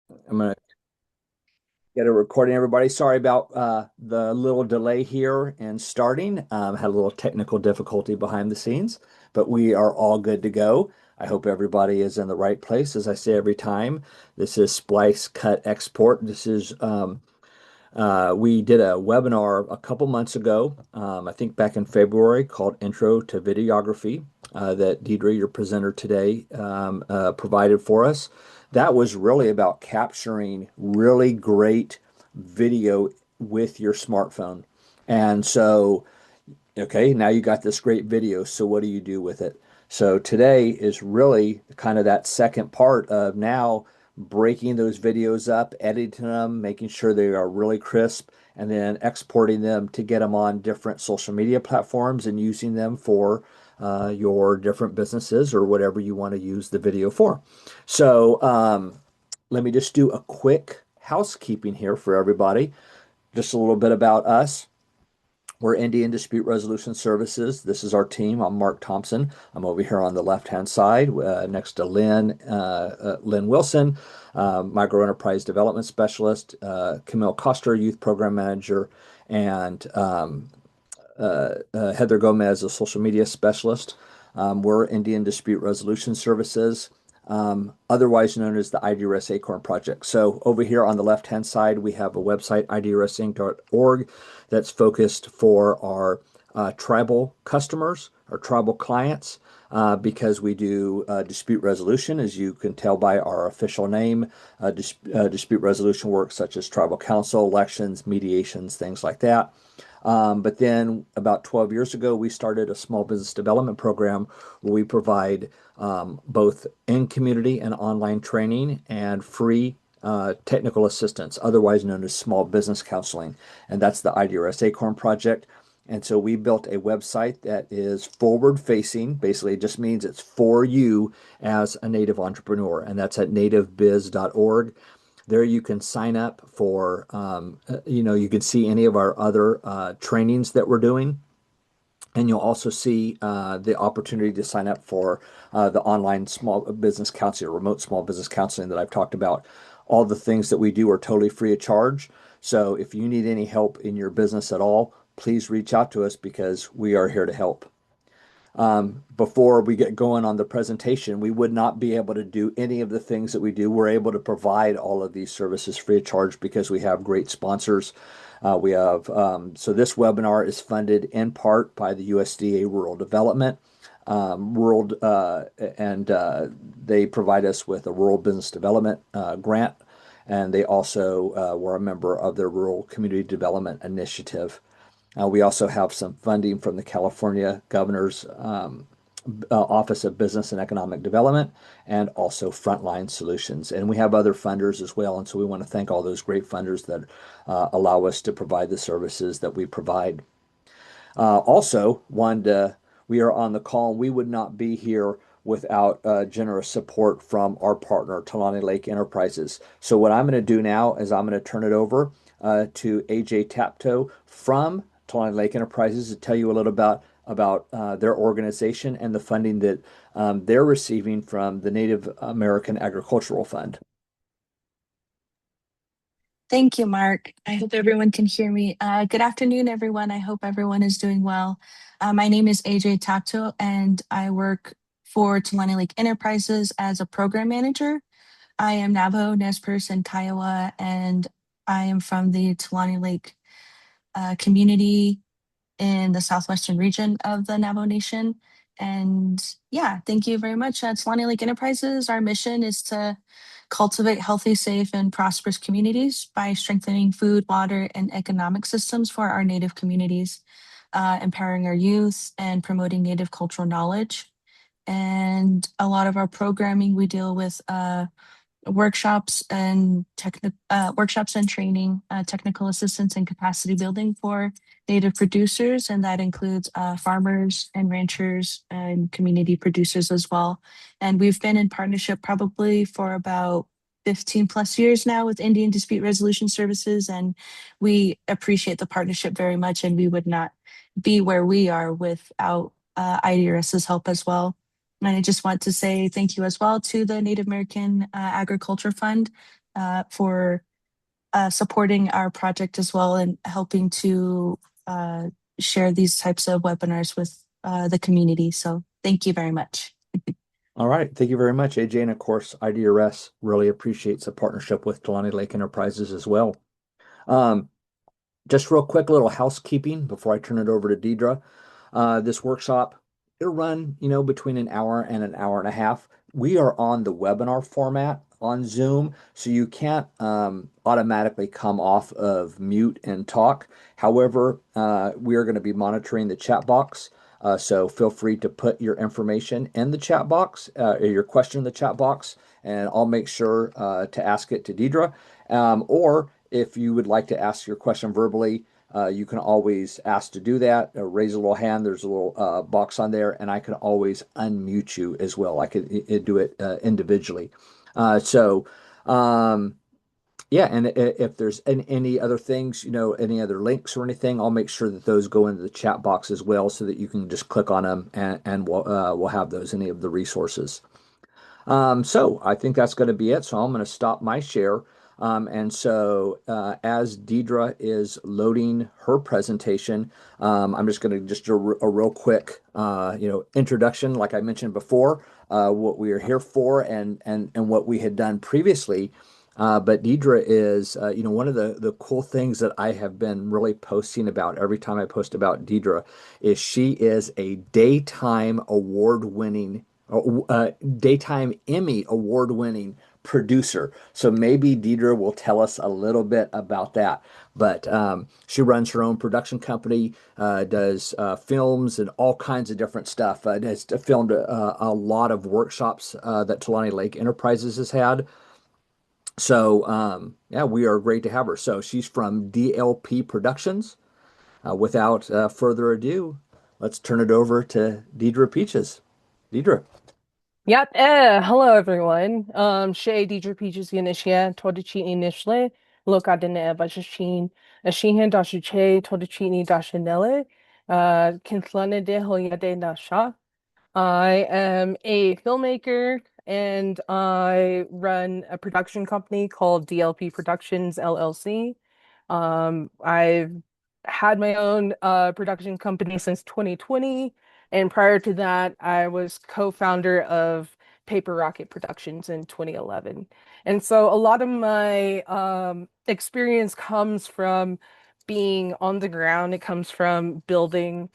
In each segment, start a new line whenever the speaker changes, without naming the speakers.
I'm gonna get a recording, everybody. Sorry about the little delay here in starting. Had a little technical difficulty behind the scenes, but we are all good to go. I hope everybody is in the right place. As I say every time, this is Splice Cut Export. We did a webinar a couple months ago, I think back in February, called Intro to Videography, that Deidre, your presenter today, provided for us. That was really about capturing really great video with your smartphone. And so, okay, now you got this great video. So what do you do with it? So today is really kind of that second part of now breaking those videos up, editing them, making sure they are really crisp, and then exporting them to get them on different social media platforms and using them for your different businesses or whatever you want to use the video for. So let me just do a quick housekeeping here for everybody. Just a little bit about us. We're Indian Dispute Resolution Services. This is our team. I'm Mark Thompson. I'm over here on the left-hand side next to Lynn Wilson, Micro Enterprise Development Specialist, Camille Coster, Youth Program Manager, and Heather Gomez, a Social Media Specialist. We're Indian Dispute Resolution Services, otherwise known as the IDRS Acorn Project. So over here on the left-hand side, we have a website, idrsinc.org, that's focused for our tribal customers, our tribal clients, because we do dispute resolution, as you can tell by our official name, dispute resolution work such as tribal council, elections, mediations, things like that. But then about 12 years ago, we started a small business development program where we provide both in-community and online training and free technical assistance, otherwise known as small business counseling. And that's the IDRS Acorn Project. And so we built a website that is forward facing. Basically, it just means it's for you as a native entrepreneur. And that's at nativebiz.org. There you can sign up for, you can see any of our other trainings that we're doing. And you'll also see the opportunity to sign up for the online small business counseling, or remote small business counseling that I've talked about. All the things that we do are totally free of charge. So if you need any help in your business at all, please reach out to us because we are here to help. Before we get going on the presentation, we would not be able to do any of the things that we do. We're able to provide all of these services free of charge because we have great sponsors. So this webinar is funded in part by the USDA Rural Development. They provide us with a rural business development grant, and they also were a member of their Rural Community Development Initiative. We also have some funding from the California Governor's Office of Business and Economic Development, and also Frontline Solutions. And we have other funders as well. And so we want to thank all those great funders that allow us to provide the services that we provide. We are on the call. We would not be here without generous support from our partner, Talani Lake Enterprises. So what I'm going to do now is I'm going to turn it over to AJ Tapto from Talani Lake Enterprises to tell you a little about their organization and the funding that they're receiving from the Native American Agricultural Fund.
Thank you, Mark. I hope everyone can hear me. Good afternoon, everyone. I hope everyone is doing well. My name is AJ Tapto, and I work for Tulane Lake Enterprises as a program manager. I am Navajo, Nez Perce, and Kiowa, and I am from the Tulane Lake community in the southwestern region of the Navajo Nation. And yeah, thank you very much. At Tulane Lake Enterprises, our mission is to cultivate healthy, safe, and prosperous communities by strengthening food, water, and economic systems for our Native communities, empowering our youth, and promoting Native cultural knowledge. And a lot of our programming, we deal with workshops and training, technical assistance and capacity building for Native producers, and that includes farmers and ranchers and community producers as well. And we've been in partnership probably for about 15 plus years now with Indian Dispute Resolution Services, and we appreciate the partnership very much, and we would not be where we are without IDRS's help as well. And I just want to say thank you as well to the Native American Agriculture Fund. for supporting our project as well and helping to uh, share these types of webinars with the community. So thank you very much.
All right. Thank you very much, AJ. And of course, IDRS really appreciates a partnership with Delaney Lake Enterprises as well. Um, just real quick, little housekeeping before I turn it over to Deidre. This workshop, it'll run, between an hour and an hour and a half. We are on the webinar format on Zoom, so you can't automatically come off of mute and talk. However, we are going to be monitoring the chat box. So feel free to put your information in the chat box, or your question in the chat box, and I'll make sure to ask it to Deidre. Or if you would like to ask your question verbally, you can always ask to do that. Raise a little hand. There's a little box on there, and I can always unmute you as well. I could do it individually. So, um, yeah, and if there's any other things, any other links or anything, I'll make sure that those go into the chat box as well, so that you can just click on them, and we'll have those, any of the resources. So I think that's going to be it. So I'm going to stop my share. And so as Deidre is loading her presentation, I'm just going to just do a real quick, introduction, like I mentioned before, what we are here for, and what we had done previously. But Deidre is, one of the cool things that I have been really posting about every time I post about Deidre is she is a daytime Emmy award winning producer. So maybe Deidre will tell us a little bit about that. But she runs her own production company, does films and all kinds of different stuff. Has filmed a lot of workshops that Tulani Lake Enterprises has had. So yeah, we are great to have her. So she's from DLP Productions. Without further ado, let's turn it over to Deidre Peaches. Deidre.
Yep. Hello everyone. Shay Deidre Peaches Yanishia, Todichini Nishle, Lokadene Bajashin, Ashihan Dashuche, Todichini Dashanele, Kinslane de Hoyade Nasha. I am a filmmaker and I run a production company called DLP Productions LLC. I've had my own production company since 2020, and prior to that, I was co-founder of Paper Rocket Productions in 2011. And so a lot of my experience comes from being on the ground. It comes from building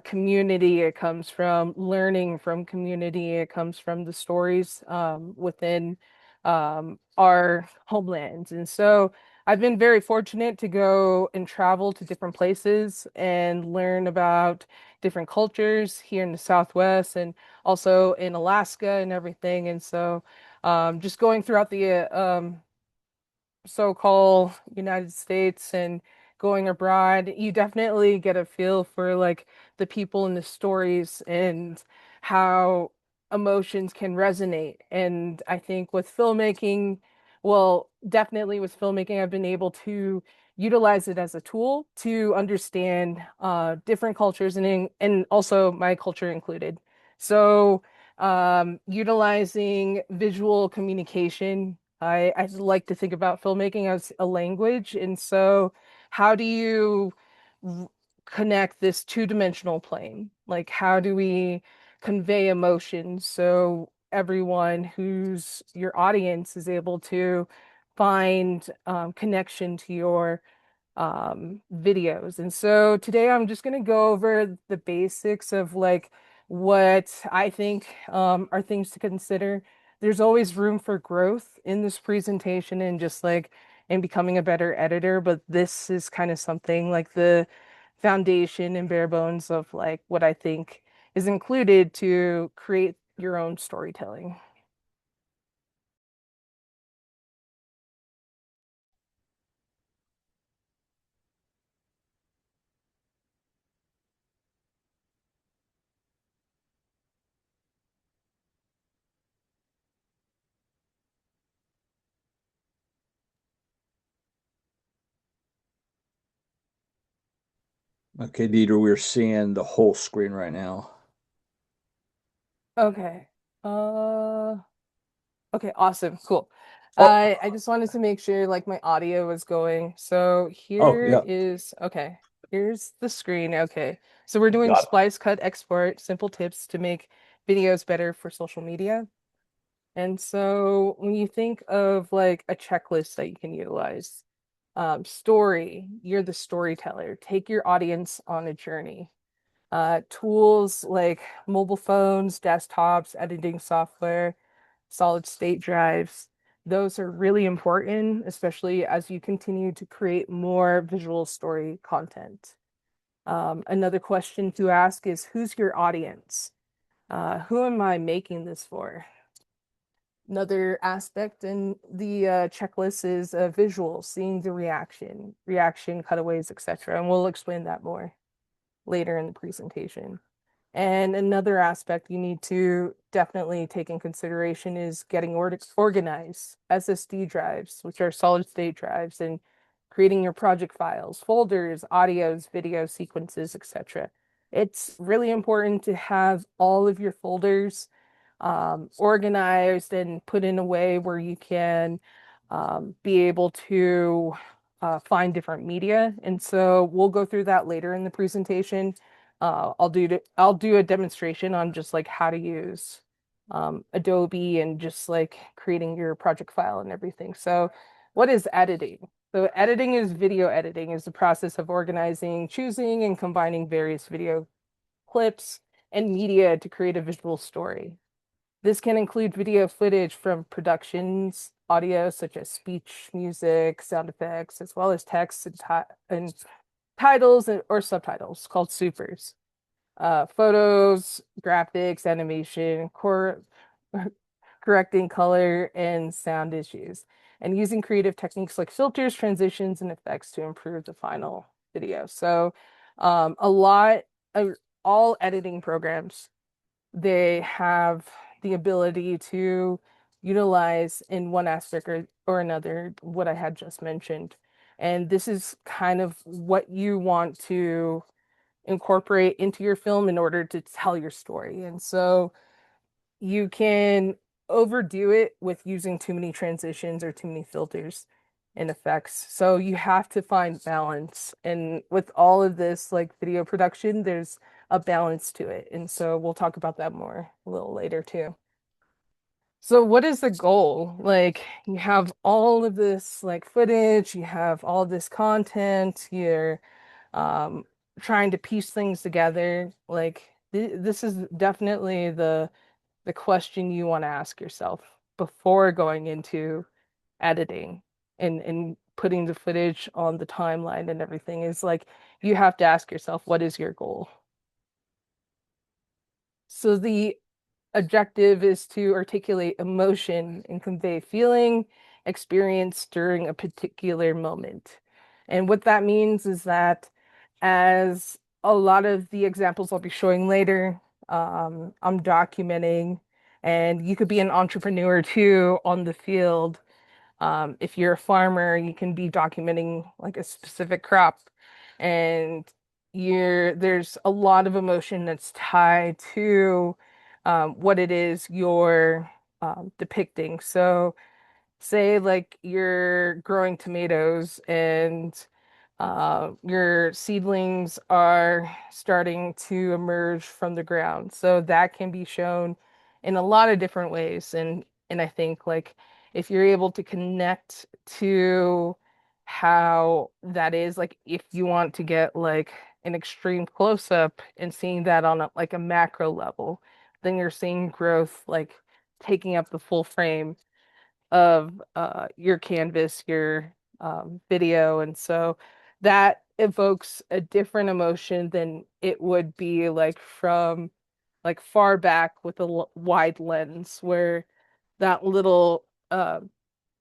community. It comes from learning from community. It comes from the stories within our homelands. And so I've been very fortunate to go and travel to different places and learn about different cultures here in the Southwest and also in Alaska and everything. And so just going throughout the so-called United States and going abroad, you definitely get a feel for like the people and the stories and how emotions can resonate. And I think with filmmaking, well, definitely with filmmaking, I've been able to utilize it as a tool to understand different cultures and also my culture included. So utilizing visual communication, I like to think about filmmaking as a language. And so, how do you r- connect this two-dimensional plane? Like, how do we convey emotions so everyone who's your audience is able to find connection to your videos. And so today I'm just going to go over the basics of like what I think are things to consider. There's always room for growth in this presentation and just like in becoming a better editor, but this is kind of something like the foundation and bare bones of like what I think is included to create your own storytelling.
Okay, Deidre, we're seeing the whole screen right now.
Okay. Uh Okay, awesome. Cool.
Oh,
I just wanted to make sure like my audio was going. So
oh,
here
yeah,
is okay. Here's the screen. Okay. So we're doing
got it.
splice, cut, export, simple tips to make videos better for social media. And so when you think of like a checklist that you can utilize, story, you're the storyteller. Take your audience on a journey. Tools like mobile phones, desktops, editing software, solid state drives. Those are really important, especially as you continue to create more visual story content. Another question to ask is who's your audience? Who am I making this for? Another aspect in the checklist is visual, seeing the reaction, cutaways, etc. And we'll explain that more later in the presentation. And another aspect you need to definitely take in consideration is getting organized. SSD drives, which are solid state drives, and creating your project files, folders, audios, video sequences, etc. It's really important to have all of your folders organized and put in a way where you can be able to find different media. And so we'll go through that later in the presentation. I'll do a demonstration on just like how to use Adobe and just like creating your project file and everything. So what is editing? So editing is video editing is the process of organizing, choosing, and combining various video clips and media to create a visual story. This can include video footage from productions, audio such as speech, music, sound effects, as well as text and titles or subtitles called supers. Photos, graphics, animation, correcting color and sound issues, and using creative techniques like filters, transitions, and effects to improve the final video. So, a lot of all editing programs they have the ability to utilize in one aspect or another what I had just mentioned. And this is kind of what you want to incorporate into your film in order to tell your story. And so you can overdo it with using too many transitions or too many filters and effects. So you have to find balance. And with all of this, like video production, there's a balance to it. And so we'll talk about that more a little later too. So what is the goal? Like you have all of this like footage, you have all this content, you're um trying to piece things together. Like this is definitely the question you want to ask yourself before going into editing and putting the footage on the timeline and everything is like you have to ask yourself, what is your goal? So the objective is to articulate emotion and convey feeling experience during a particular moment. And what that means is that as a lot of the examples I'll be showing later, I'm documenting, and you could be an entrepreneur too on the field. If you're a farmer, you can be documenting like a specific crop, and there's a lot of emotion that's tied to what it is you're depicting. So, say like you're growing tomatoes and your seedlings are starting to emerge from the ground. So that can be shown in a lot of different ways. And I think like if you're able to connect to how that is, like if you want to get like an extreme close up and seeing that on like a macro level, then you're seeing growth like taking up the full frame of your canvas, your video. And so that evokes a different emotion than it would be like from like far back with a wide lens where that little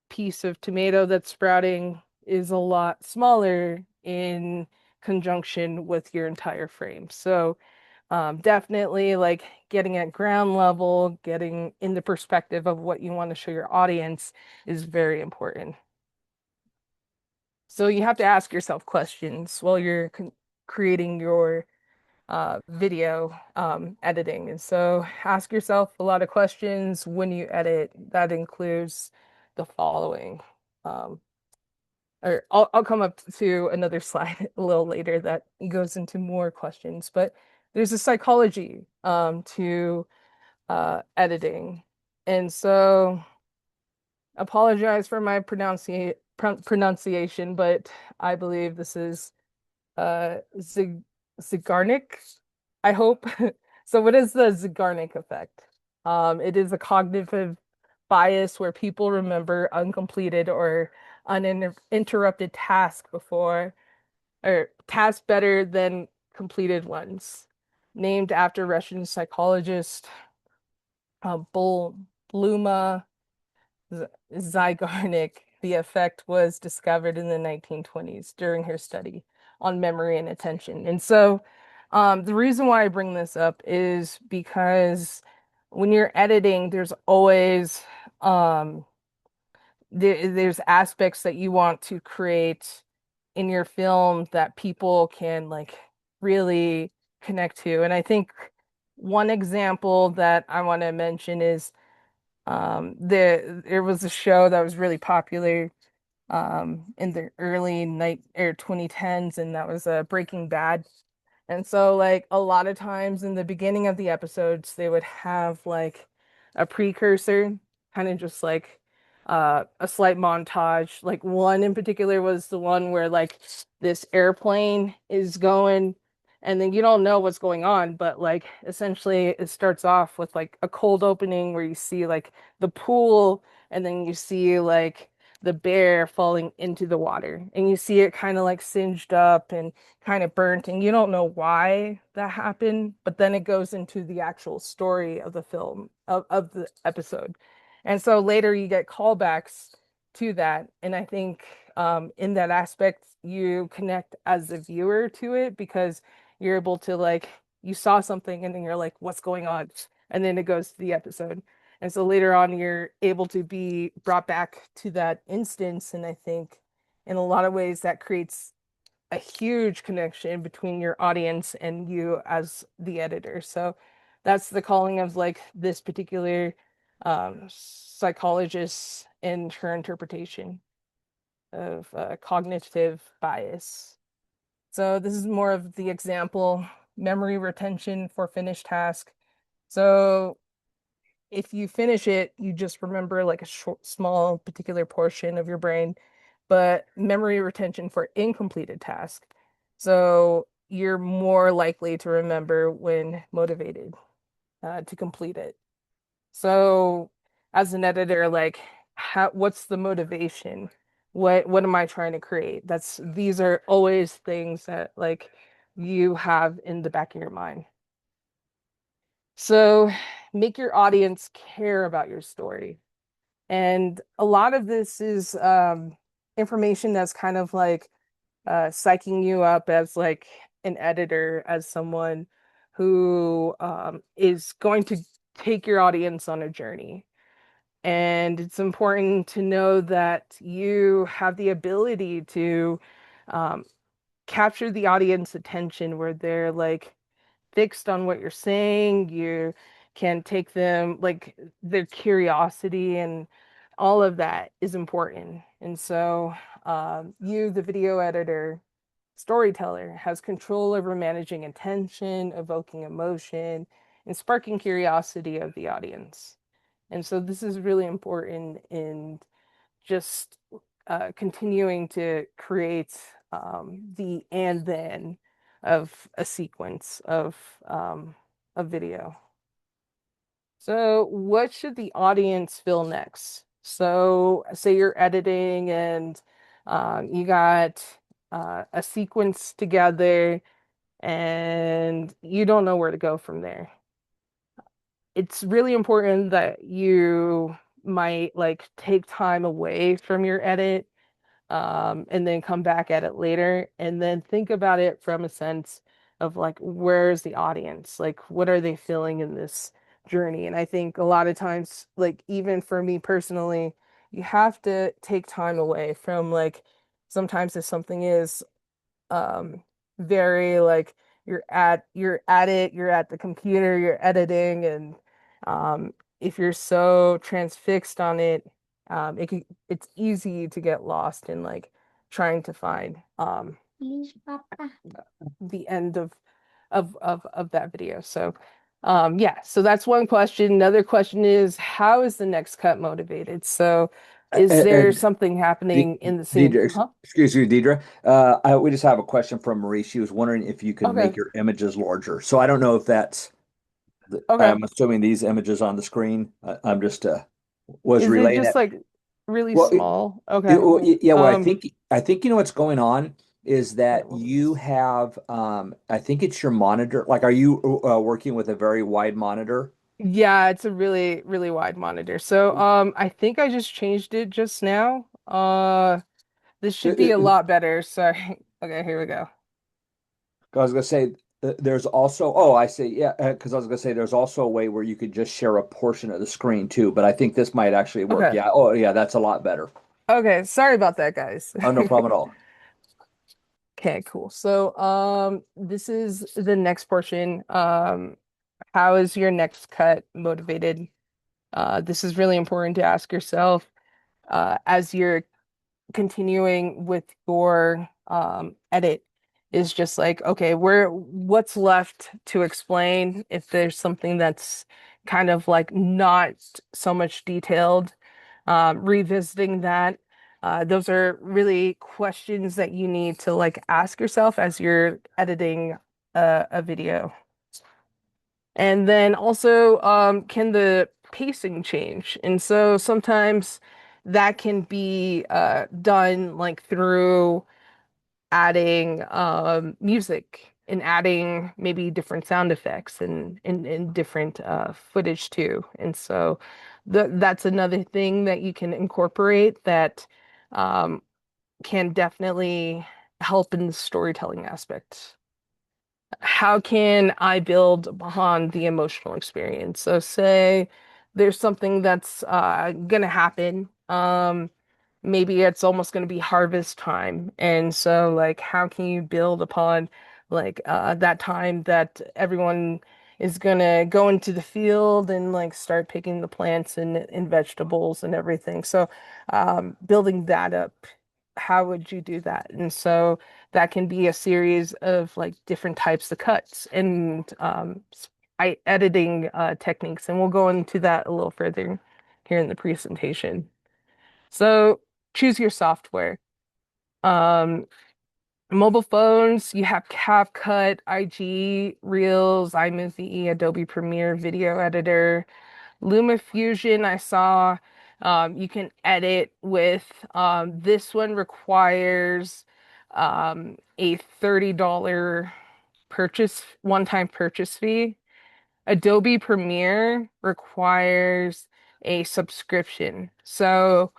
piece of tomato that's sprouting is a lot smaller in conjunction with your entire frame. So definitely like getting at ground level, getting in the perspective of what you want to show your audience is very important. So you have to ask yourself questions while you're creating your video editing. And so ask yourself a lot of questions when you edit. That includes the following. Um, or I'll come up to another slide a little later that goes into more questions, but there's a psychology to editing. And so apologize for my pronunciation, but I believe this is Zeigarnik, I hope. So what is the Zeigarnik effect? It is a cognitive bias where people remember uncompleted or uninterrupted tasks before or tasks better than completed ones. Named after Russian psychologist Bol Bluma Zygarnik, the effect was discovered in the 1920s during her study on memory and attention. And so, the reason why I bring this up is because when you're editing, there's always there's aspects that you want to create in your film that people can like really connect to. And I think one example that I want to mention is there was a show that was really popular in the early night or 2010s, and that was Breaking Bad. And so, like, a lot of times in the beginning of the episodes, they would have like a precursor, kind of just like a slight montage. Like, one in particular was the one where like this airplane is going, and then you don't know what's going on, but like essentially it starts off with like a cold opening where you see like the pool, and then you see like the bear falling into the water, and you see it kind of like singed up and kind of burnt, and you don't know why that happened, but then it goes into the actual story of the film of the episode. And so later you get callbacks to that. And I think in that aspect, you connect as a viewer to it because you're able to like, you saw something and then you're like, what's going on? And then it goes to the episode. And so later on, you're able to be brought back to that instance. And I think in a lot of ways that creates a huge connection between your audience and you as the editor. So that's the calling of like this particular psychologist and her interpretation of cognitive bias. So this is more of the example memory retention for finished task. So if you finish it, you just remember like a short, small, particular portion of your brain, but memory retention for incompleted task. So you're more likely to remember when motivated to complete it. So as an editor, like what's the motivation? What am I trying to create? These are always things that like you have in the back of your mind. So make your audience care about your story. And a lot of this is information that's kind of like psyching you up as like an editor, as someone who is going to take your audience on a journey. And it's important to know that you have the ability to um, capture the audience attention where they're like fixed on what you're saying. You can take them like their curiosity, and all of that is important. And so, you, the video editor, storyteller, has control over managing attention, evoking emotion, and sparking curiosity of the audience. And so, this is really important in just continuing to create the and then of a sequence of a video. So, what should the audience feel next? So, say you're editing and you got a sequence together and you don't know where to go from there. It's really important that you might like take time away from your edit and then come back at it later and then think about it from a sense of like where's the audience, like what are they feeling in this journey. And I think a lot of times, like even for me personally, you have to take time away from like sometimes if something is um very like you're at it, you're at the computer, you're editing, and if you're so transfixed on it it's easy to get lost in like trying to find the end of that video. So yeah, so that's one question. Another question is how is the next cut motivated? So is there
And
something happening in the scene?
Deidre,
Huh?
excuse me, Deidre. We just have a question from Marie. She was wondering if you could make
Okay.
your images larger. So I don't know if that's,
Okay.
I'm assuming these images on the screen. I'm just was
Is it
relaying
just
it.
like really
Well,
small? Okay.
yeah. Well,
Um,
I think you know what's going on is that you have I think it's your monitor. Like, are you working with a very wide monitor?
yeah, it's a really, really wide monitor. So I think I just changed it just now. This
Uh,
should be a
uh,
lot better. Sorry. Okay, here we go.
I was gonna say there's also I see, yeah, because I was gonna say there's also a way where you could just share a portion of the screen too, but I think this might actually work.
Okay.
Yeah. Oh yeah, that's a lot better.
Okay, sorry about that, guys.
Oh, no problem at all.
Okay, cool. So, this is the next portion. How is your next cut motivated? This is really important to ask yourself, as you're continuing with your edit is just like, okay, what's left to explain if there's something that's kind of like not so much detailed, revisiting that. Those are really questions that you need to like ask yourself as you're editing a video. And then also, can the pacing change? And so sometimes that can be done like through adding music and adding maybe different sound effects and different footage too. And so that's another thing that you can incorporate that um, can definitely help in the storytelling aspect. How can I build upon the emotional experience? So say there's something that's gonna happen. Maybe it's almost gonna be harvest time. And so like how can you build upon like that time that everyone is gonna go into the field and like start picking the plants and vegetables and everything. So building that up, how would you do that? And so that can be a series of like different types of cuts and I editing techniques, and we'll go into that a little further here in the presentation. So choose your software. Um, Mobile phones, you have CapCut, IG, Reels, iMovie, Adobe Premiere, Video Editor. LumaFusion, I saw you can edit with. This one requires a $30 one-time purchase fee. Adobe Premiere requires a subscription. So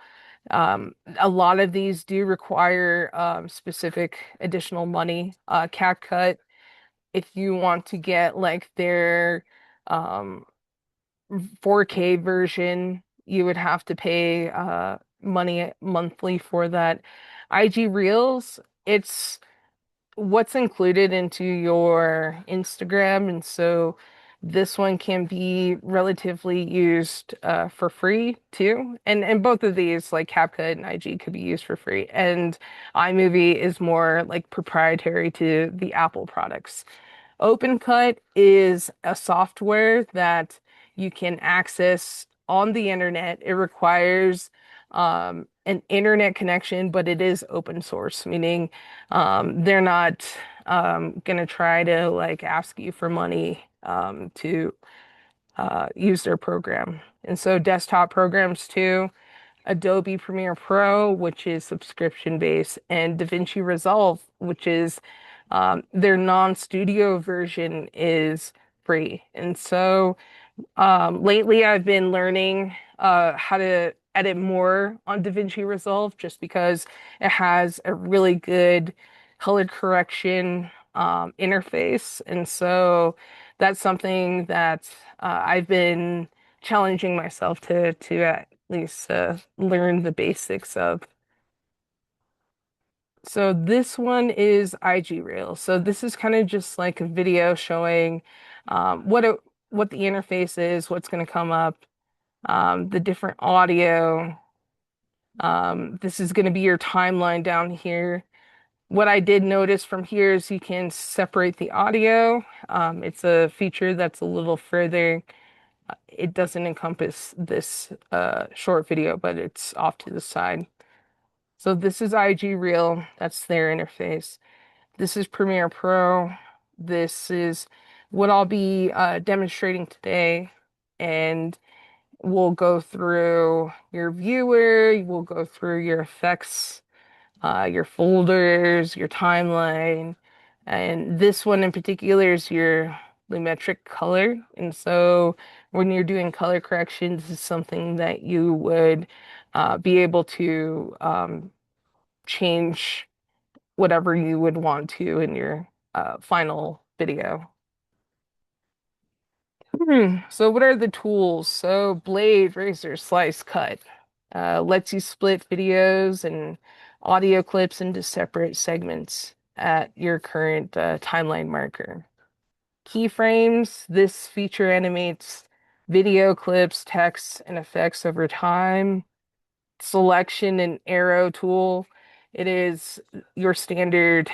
a lot of these do require specific additional money. CapCut, if you want to get like their um, 4K version, you would have to pay money monthly for that. IG Reels, it's what's included into your Instagram, and so this one can be relatively used for free too. And both of these, like CapCut and IG, could be used for free. And iMovie is more like proprietary to the Apple products. OpenCut is a software that you can access on the internet. It requires an internet connection, but it is open source, meaning they're not gonna try to like ask you for money to use their program. And so desktop programs too. Adobe Premiere Pro, which is subscription based, and DaVinci Resolve, which is their non-studio version is free. And so lately I've been learning how to edit more on DaVinci Resolve just because it has a really good color correction interface. And so that's something that I've been challenging myself to at least learn the basics of. So this one is IG Reel. So this is kind of just like a video showing what the interface is, what's going to come up, the different audio. This is going to be your timeline down here. What I did notice from here is you can separate the audio. It's a feature that's a little further. It doesn't encompass this short video, but it's off to the side. So this is IG Reel. That's their interface. This is Premiere Pro. This is what I'll be demonstrating today. And we'll go through your viewer, we'll go through your effects, your folders, your timeline. And this one in particular is your lumetric color. And so when you're doing color correction, this is something that you would be able to change whatever you would want to in your final video. So what are the tools? So blade, razor, slice, cut. Lets you split videos and audio clips into separate segments at your current timeline marker. Keyframes, this feature animates video clips, text, and effects over time. Selection and arrow tool, it is your standard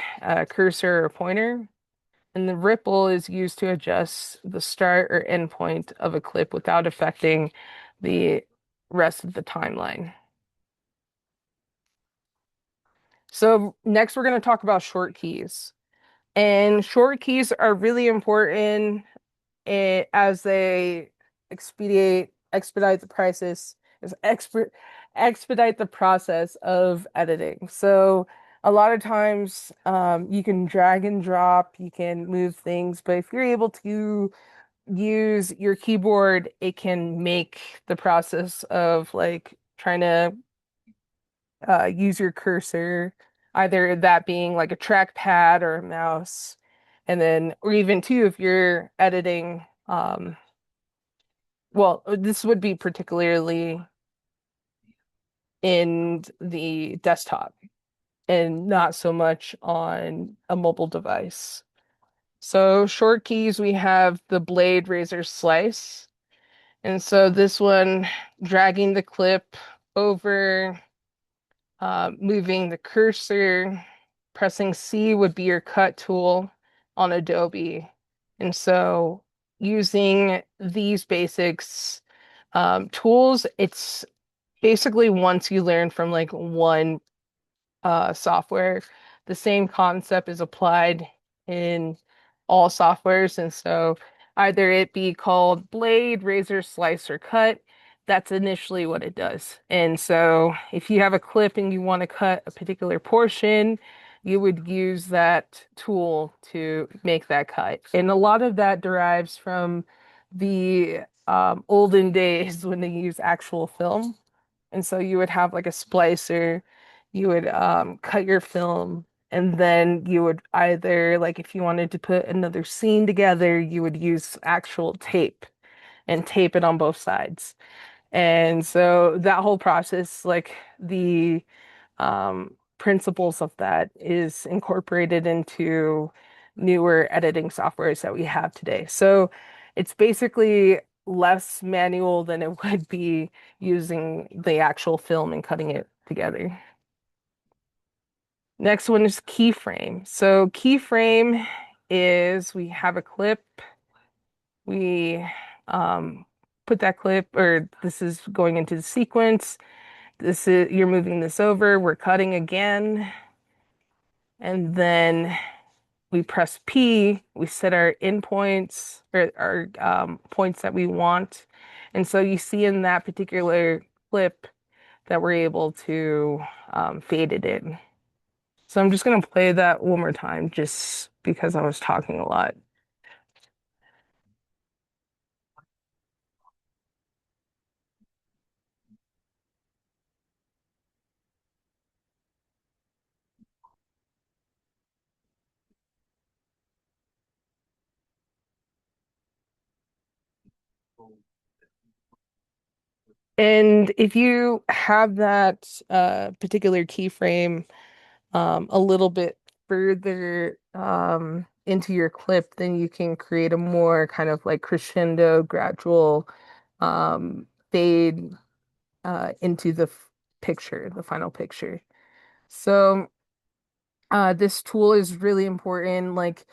cursor or pointer. And the ripple is used to adjust the start or end point of a clip without affecting the rest of the timeline. So next we're going to talk about short keys. And short keys are really important as they expedite the process, expedite the process of editing. So a lot of times you can drag and drop, you can move things, but if you're able to use your keyboard, it can make the process of like trying to use your cursor, either that being like a trackpad or a mouse, and then, or even too, if you're editing, well, this would be particularly in the desktop and not so much on a mobile device. So short keys, we have the blade, razor, slice. And so this one, dragging the clip over, moving the cursor, pressing C would be your cut tool on Adobe. And so using these basics tools, it's basically once you learn from like one software, the same concept is applied in all softwares. And so either it be called blade, razor, slice, or cut, that's initially what it does. And so if you have a clip and you want to cut a particular portion, you would use that tool to make that cut. And a lot of that derives from the olden days when they use actual film. And so you would have like a splicer, you would cut your film, and then you would either, like, if you wanted to put another scene together, you would use actual tape and tape it on both sides. And so that whole process, like the principles of that is incorporated into newer editing softwares that we have today. So it's basically less manual than it would be using the actual film and cutting it together. Next one is keyframe. So keyframe is we have a clip, we put that clip, or this is going into the sequence. This is you're moving this over, we're cutting again, and then we press P, we set our endpoints or our points that we want. And so you see in that particular clip that we're able to fade it in. So I'm just going to play that one more time just because I was talking a lot. And if you have that particular keyframe a little bit further into your clip, then you can create a more kind of like crescendo, gradual fade into the picture, the final picture. So this tool is really important. Like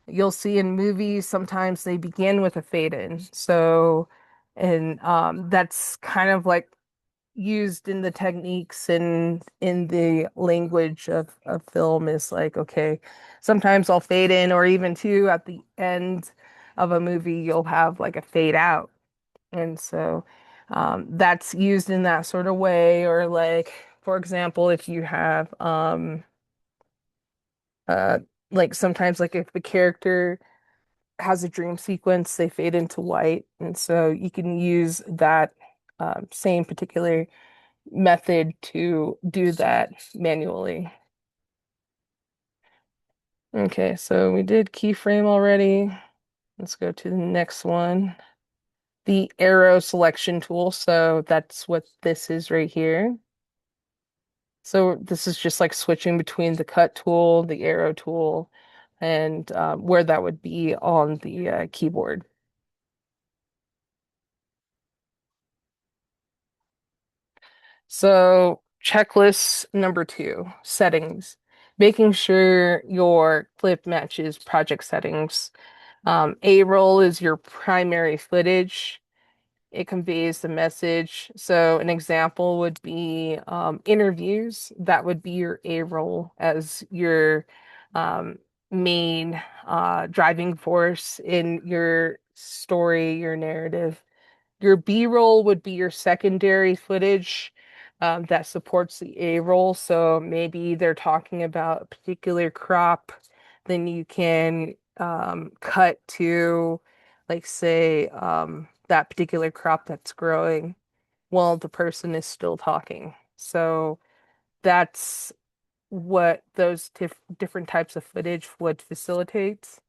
you'll see in movies, sometimes they begin with a fade in. So, and that's kind of like used in the techniques and in the language of film is like, okay, sometimes I'll fade in, or even too at the end of a movie, you'll have like a fade out. And so that's used in that sort of way. Or like, for example, if you have uh like sometimes like if the character has a dream sequence, they fade into white. And so you can use that same particular method to do that manually. Okay, so we did keyframe already. Let's go to the next one. The arrow selection tool. So that's what this is right here. So this is just like switching between the cut tool, the arrow tool, and where that would be on the keyboard. So checklist number two, settings. Making sure your clip matches project settings. A-roll is your primary footage. It conveys the message. So an example would be interviews. That would be your A-roll as your um, main driving force in your story, your narrative. Your B-roll would be your secondary footage that supports the A-roll. So maybe they're talking about a particular crop, then you can cut to, like, say, that particular crop that's growing while the person is still talking. So that's what those different types of footage would facilitate.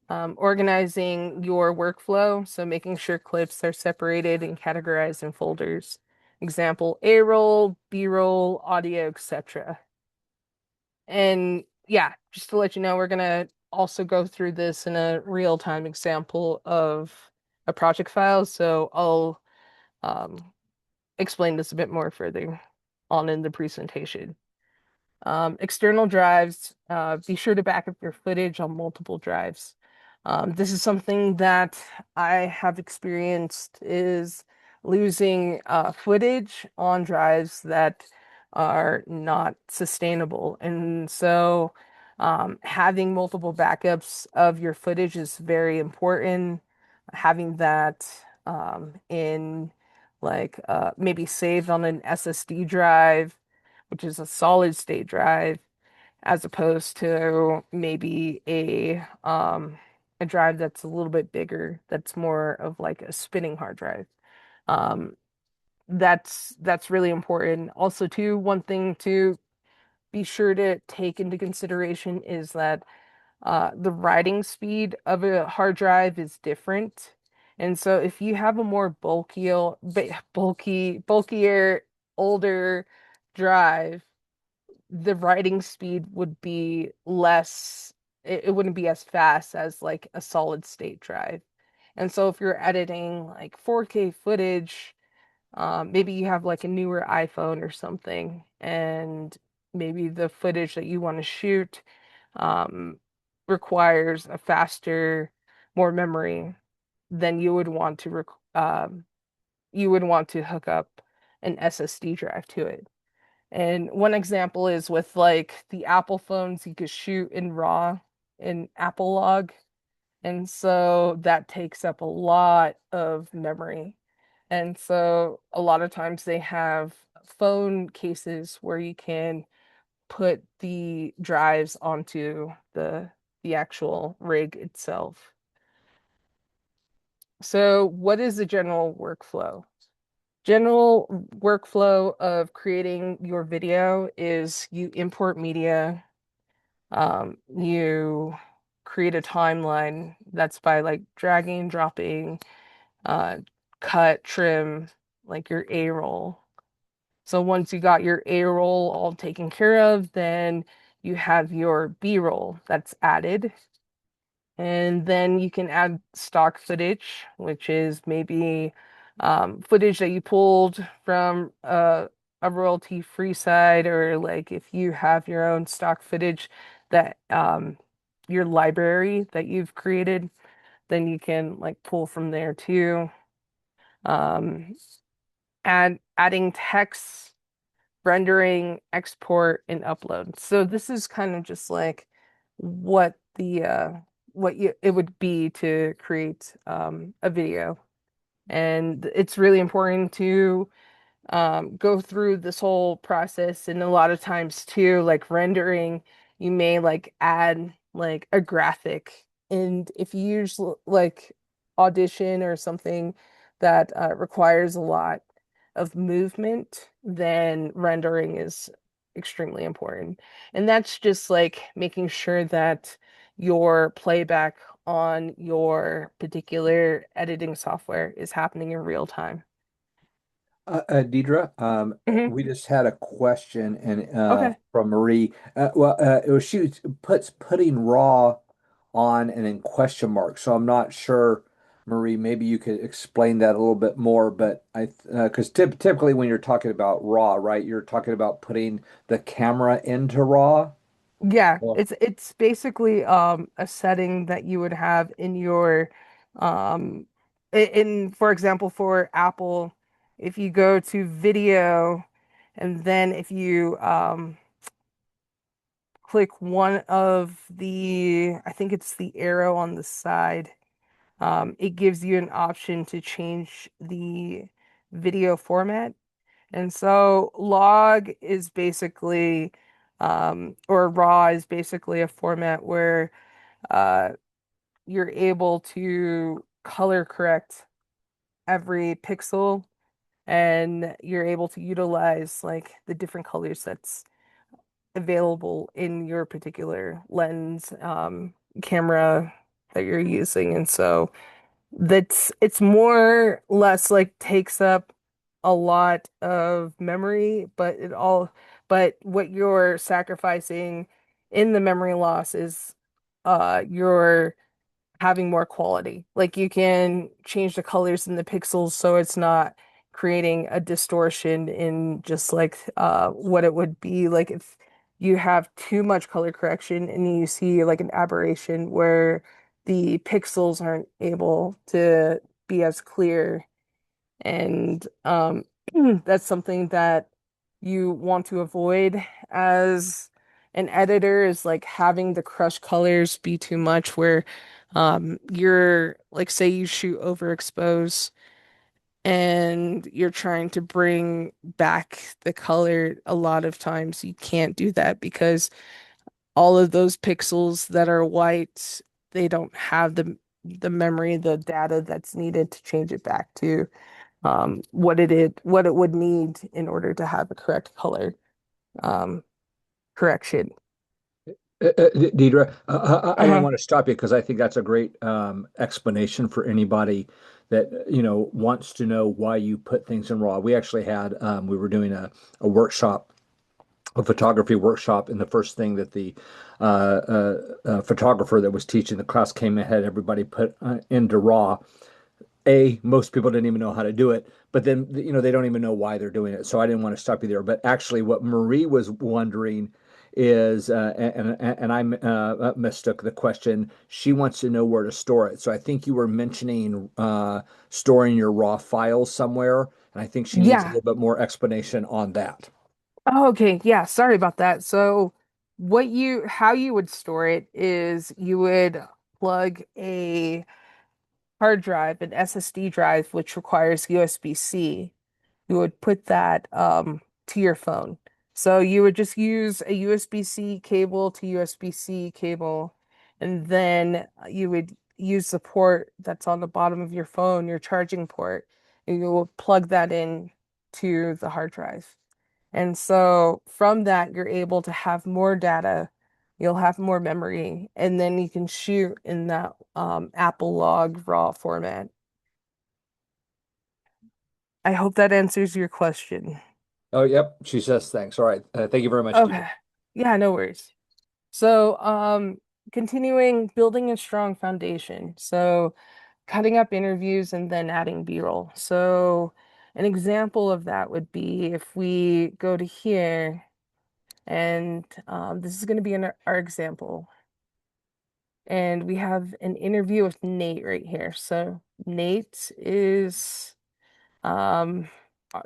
Organizing your workflow, so making sure clips are separated and categorized in folders. Example, A-roll, B-roll, audio, etc. And yeah, just to let you know, we're gonna also go through this in a real-time example of a project file, so I'll um, explain this a bit more further on in the presentation. External drives, be sure to back up your footage on multiple drives. This is something that I have experienced is losing footage on drives that are not sustainable. And so having multiple backups of your footage is very important. Having that in like maybe saved on an SSD drive, which is a solid state drive, as opposed to maybe a drive that's a little bit bigger, that's more of like a spinning hard drive. Um, that's really important. Also, too, one thing to be sure to take into consideration is that the writing speed of a hard drive is different. And so if you have a more bulkier, older drive, the writing speed would be less, it wouldn't be as fast as like a solid state drive. And so if you're editing like 4K footage, maybe you have like a newer iPhone or something, and maybe the footage that you want to shoot um, requires a faster, more memory, then you would want to hook up an SSD drive to it. And one example is with like the Apple phones, you could shoot in RAW in Apple Log. And so that takes up a lot of memory. And so a lot of times they have phone cases where you can put the drives onto the actual rig itself. So what is the general workflow? General workflow of creating your video is you import media, you create a timeline that's by like dragging, dropping, uh, cut, trim, like your A-roll. So once you got your A-roll all taken care of, then you have your B-roll that's added. And then you can add stock footage, which is maybe footage that you pulled from a royalty-free side, or like if you have your own stock footage that your library that you've created, then you can like pull from there too. Um, adding text, rendering, export, and upload. So this is kind of just like what it would be to create a video. And it's really important to go through this whole process. And a lot of times too, like rendering, you may like add like a graphic. And if you use like Audition or something that requires a lot of movement, then rendering is extremely important. And that's just like making sure that your playback on your particular editing software is happening in real time.
Deidre,
Hmm.
we just had a question and
Okay.
from Marie. It was puts putting raw on and then question mark. So I'm not sure, Marie. Maybe you could explain that a little bit more. But I because typically when you're talking about raw, right, you're talking about putting the camera into raw.
Yeah,
Well,
it's basically a setting that you would have in your in for example for Apple, if you go to video and then if you click one of the, I think it's the arrow on the side, it gives you an option to change the video format. And so log is basically, or raw is basically a format where uh, you're able to color correct every pixel and you're able to utilize like the different colors that's available in your particular lens, camera that you're using. And so it's more or less like takes up a lot of memory, but what you're sacrificing in the memory loss is you're having more quality. Like you can change the colors in the pixels so it's not creating a distortion in just like what it would be like if you have too much color correction and you see like an aberration where the pixels aren't able to be as clear and that's something that you want to avoid as an editor is like having the crush colors be too much where you're like say you shoot overexpose and you're trying to bring back the color a lot of times you can't do that because all of those pixels that are white they don't have the memory the data that's needed to change it back to what it would need in order to have a correct color um, correction.
Deidre, I didn't
Uh-huh.
want to stop you because I think that's a great explanation for anybody that wants to know why you put things in raw. We actually had we were doing a workshop, a photography workshop, and the first thing that the photographer that was teaching the class came ahead, everybody put into raw. Most people didn't even know how to do it, but then they don't even know why they're doing it. So I didn't want to stop you there. But actually, what Marie was wondering is, and I mistook the question. She wants to know where to store it. So I think you were mentioning storing your raw files somewhere, and I think she needs a
Yeah.
little bit more explanation on that.
Oh, okay. Yeah. Sorry about that. So, how you would store it is you would plug a hard drive, an SSD drive, which requires USB-C. You would put that to your phone. So you would just use a USB-C cable to USB-C cable, and then you would use the port that's on the bottom of your phone, your charging port, and you will plug that in to the hard drive. And so from that, you're able to have more data, you'll have more memory, and then you can shoot in that Apple log raw format. I hope that answers your question.
Oh, yep. She says thanks. All right. Thank you very much, Deidre.
Okay. Yeah, no worries. So, continuing building a strong foundation. So, cutting up interviews and then adding B-roll. So, An example of that would be if we go to here, and this is going to be in our example. And we have an interview with Nate right here. So Nate is going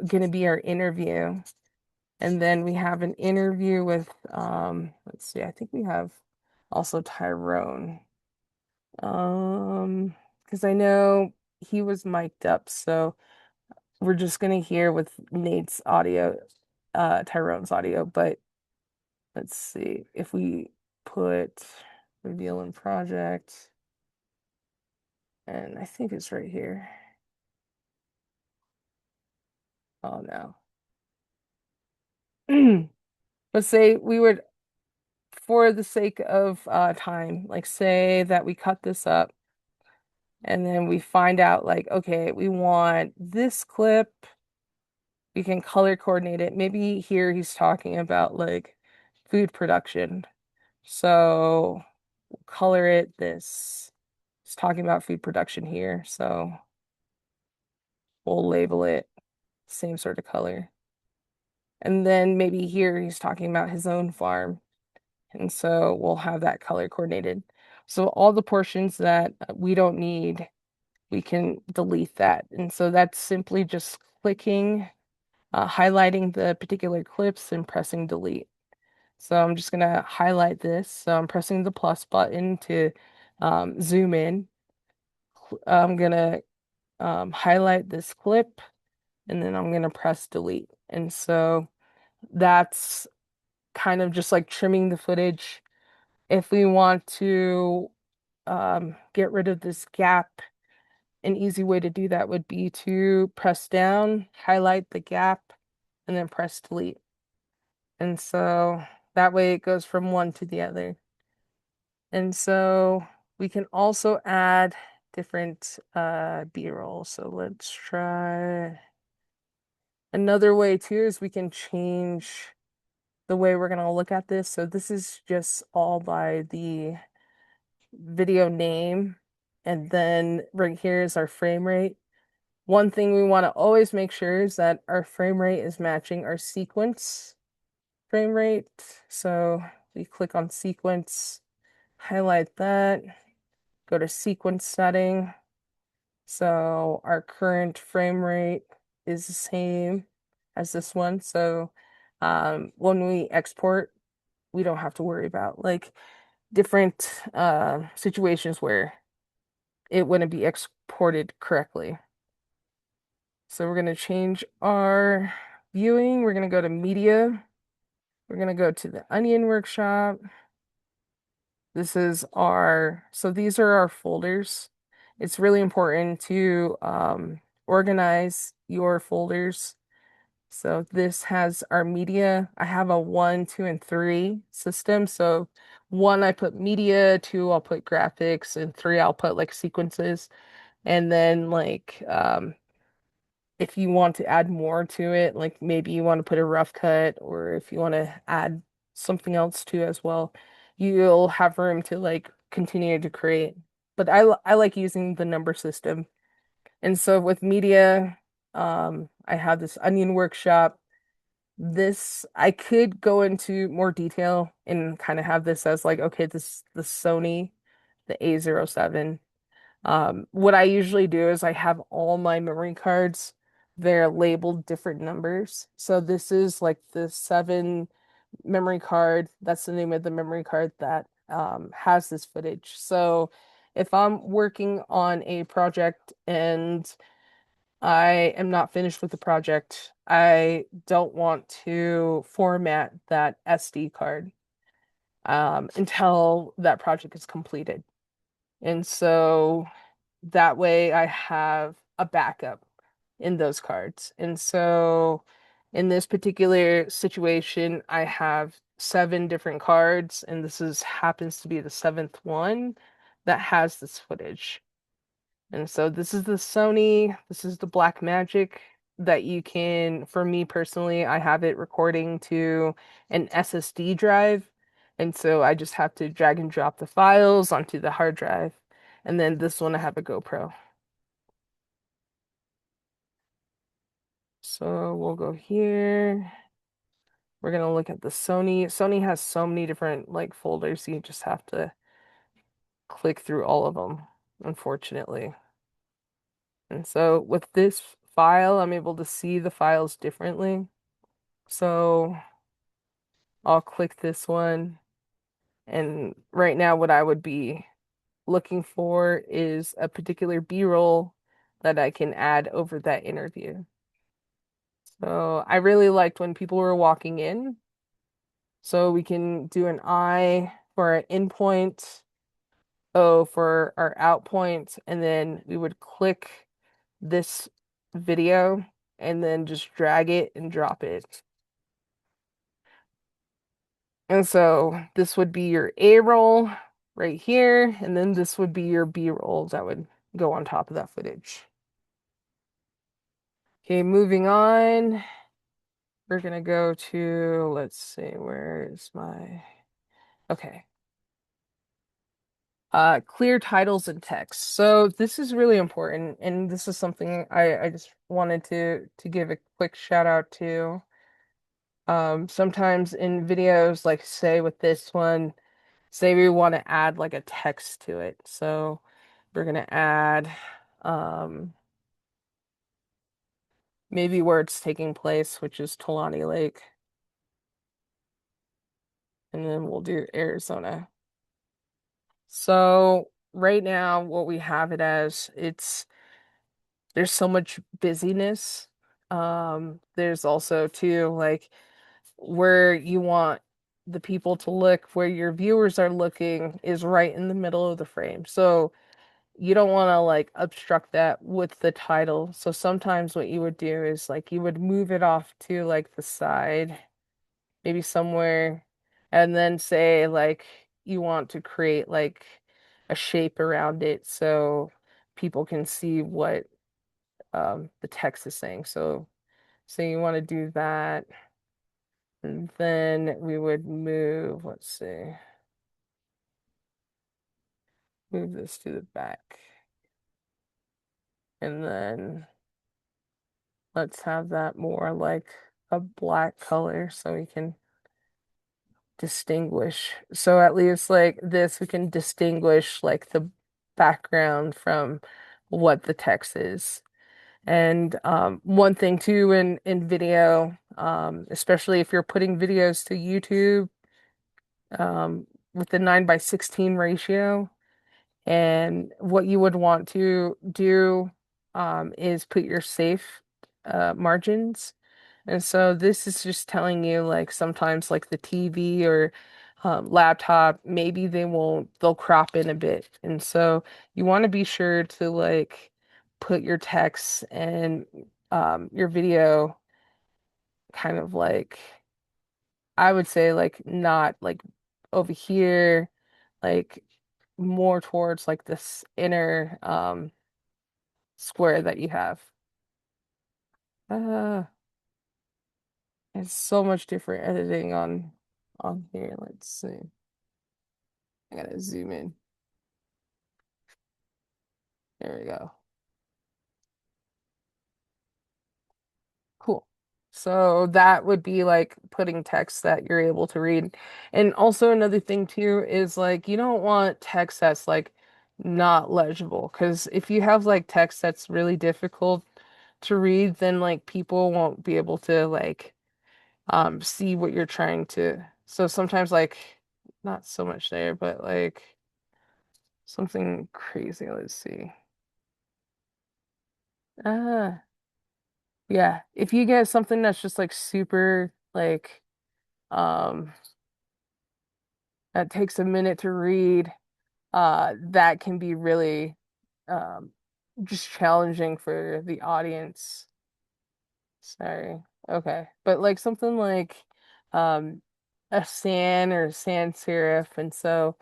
to be our interview. And then we have an interview with, let's see, I think we have also Tyrone. Because I know he was mic'd up, so we're just gonna hear with Nate's audio, Tyrone's audio, but let's see if we put reveal in project, and I think it's right here. Oh no. Let's say we would, for the sake of time, like say that we cut this up and then we find out like, okay, we want this clip, we can color coordinate it. Maybe here he's talking about like food production. So we'll color it this. He's talking about food production here. So we'll label it same sort of color. And then maybe here he's talking about his own farm. And so we'll have that color coordinated. So all the portions that we don't need, we can delete that. And so that's simply just clicking, highlighting the particular clips and pressing delete. So I'm just going to highlight this. So I'm pressing the plus button to zoom in. I'm going to highlight this clip and then I'm going to press delete. And so that's kind of just like trimming the footage. If we want to get rid of this gap, an easy way to do that would be to press down, highlight the gap, and then press delete. And so that way it goes from one to the other. And so we can also add different B-roll. So let's try another way too is we can change the way we're going to look at this. So this is just all by the video name. And then right here is our frame rate. One thing we want to always make sure is that our frame rate is matching our sequence frame rate. So we click on sequence, highlight that, go to sequence setting. So our current frame rate is the same as this one. So when we export, we don't have to worry about like different situations where it wouldn't be exported correctly. So we're going to change our viewing. We're going to go to media. We're going to go to the onion workshop. This is so these are our folders. It's really important to organize your folders. So this has our media. I have a 1, 2, and 3 system. So 1, I put media, 2, I'll put graphics, and 3, I'll put like sequences. And then like if you want to add more to it, like maybe you want to put a rough cut, or if you want to add something else to as well, you'll have room to like continue to create. But I like using the number system. And so with media, I have this onion workshop. This I could go into more detail and kind of have this as like, okay, this the Sony, the A07. What I usually do is I have all my memory cards, they're labeled different numbers. So this is like the 7 memory card. That's the name of the memory card that has this footage. So if I'm working on a project and I am not finished with the project, I don't want to format that SD card until that project is completed. And so that way I have a backup in those cards. And so in this particular situation, I have 7 different cards, and this is happens to be the 7th one that has this footage. And so this is the Sony, this is the Black Magic that you can, for me personally, I have it recording to an SSD drive. And so I just have to drag and drop the files onto the hard drive. And then this one I have a GoPro. So we'll go here. We're gonna look at the Sony. Sony has so many different like folders, you just have to click through all of them, unfortunately. And so with this file, I'm able to see the files differently. So I'll click this one. And right now, what I would be looking for is a particular B-roll that I can add over that interview. So I really liked when people were walking in. So we can do an I for our in point, O for our out point, and then we would click this video and then just drag it and drop it. And so this would be your A roll right here, and then this would be your B rolls that would go on top of that footage. Okay, moving on. We're gonna go to, let's see, where is my, okay. Clear titles and text. So this is really important, and this is something I just wanted to give a quick shout out to. Sometimes in videos, like say with this one, say we want to add like a text to it. So we're gonna add maybe where it's taking place, which is Tulani Lake, and then we'll do Arizona. So right now, what we have it as, there's so much busyness. There's also too like where you want the people to look, where your viewers are looking is right in the middle of the frame. So you don't want to like obstruct that with the title. So sometimes what you would do is like you would move it off to like the side, maybe somewhere, and then say like you want to create like a shape around it so people can see what the text is saying. So you want to do that. And then we would move, let's see, move this to the back. And then let's have that more like a black color so we can distinguish. So at least like this, we can distinguish like the background from what the text is. And one thing too in video, especially if you're putting videos to YouTube, with the 9:16 ratio, and what you would want to do is put your safe margins. And so this is just telling you like sometimes like the TV or laptop, maybe they'll crop in a bit. And so you want to be sure to like put your text and your video kind of like, I would say like not like over here, like more towards like this inner square that you have. Uh, it's so much different editing on here. Let's see. I gotta zoom in. There we go. Cool. So that would be like putting text that you're able to read. And also another thing too is like you don't want text that's like not legible because if you have like text that's really difficult to read, then like people won't be able to like see what you're trying to. So sometimes like not so much there, but like something crazy. Let's see. Ah, yeah. If you get something that's just like super like um that takes a minute to read, that can be really um just challenging for the audience. Sorry. Okay. But like something like um a sans serif, and so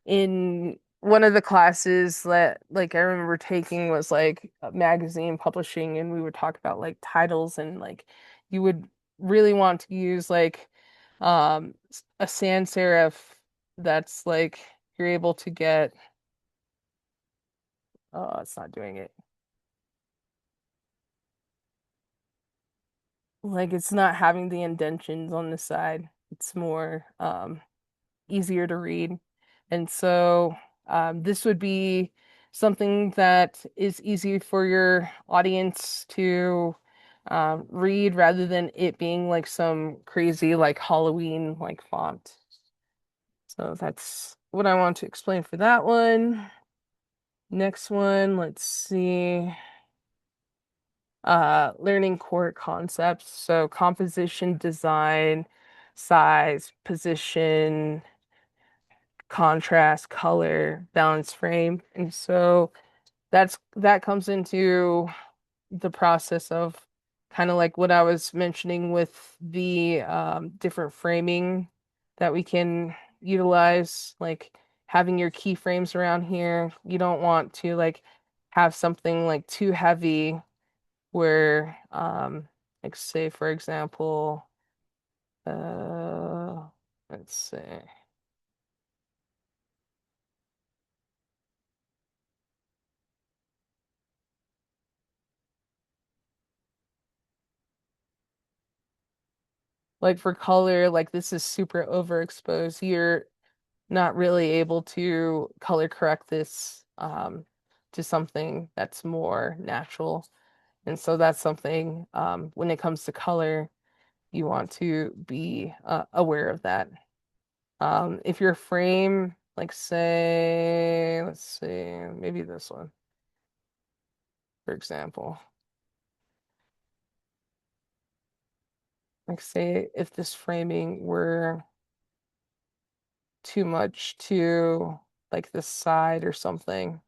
in one of the classes that like I remember taking was like magazine publishing, and we would talk about like titles, and like you would really want to use like a sans serif that's like you're able to get, oh it's not doing it. Like it's not having the indentions on the side. It's more easier to read. And so this would be something that is easy for your audience to read rather than it being like some crazy like Halloween like font. So that's what I want to explain for that one. Next one, let's see. Learning core concepts. So composition, design, size, position, contrast, color, balance frame. And so that comes into the process of kind of like what I was mentioning with the different framing that we can utilize, like having your keyframes around here. You don't want to like have something like too heavy where like say for example uh let's see like for color, like this is super overexposed. You're not really able to color correct this to something that's more natural. And so that's something when it comes to color, you want to be aware of that. If your frame, like say, let's see, maybe this one, for example, like say if this framing were too much to like the side or something,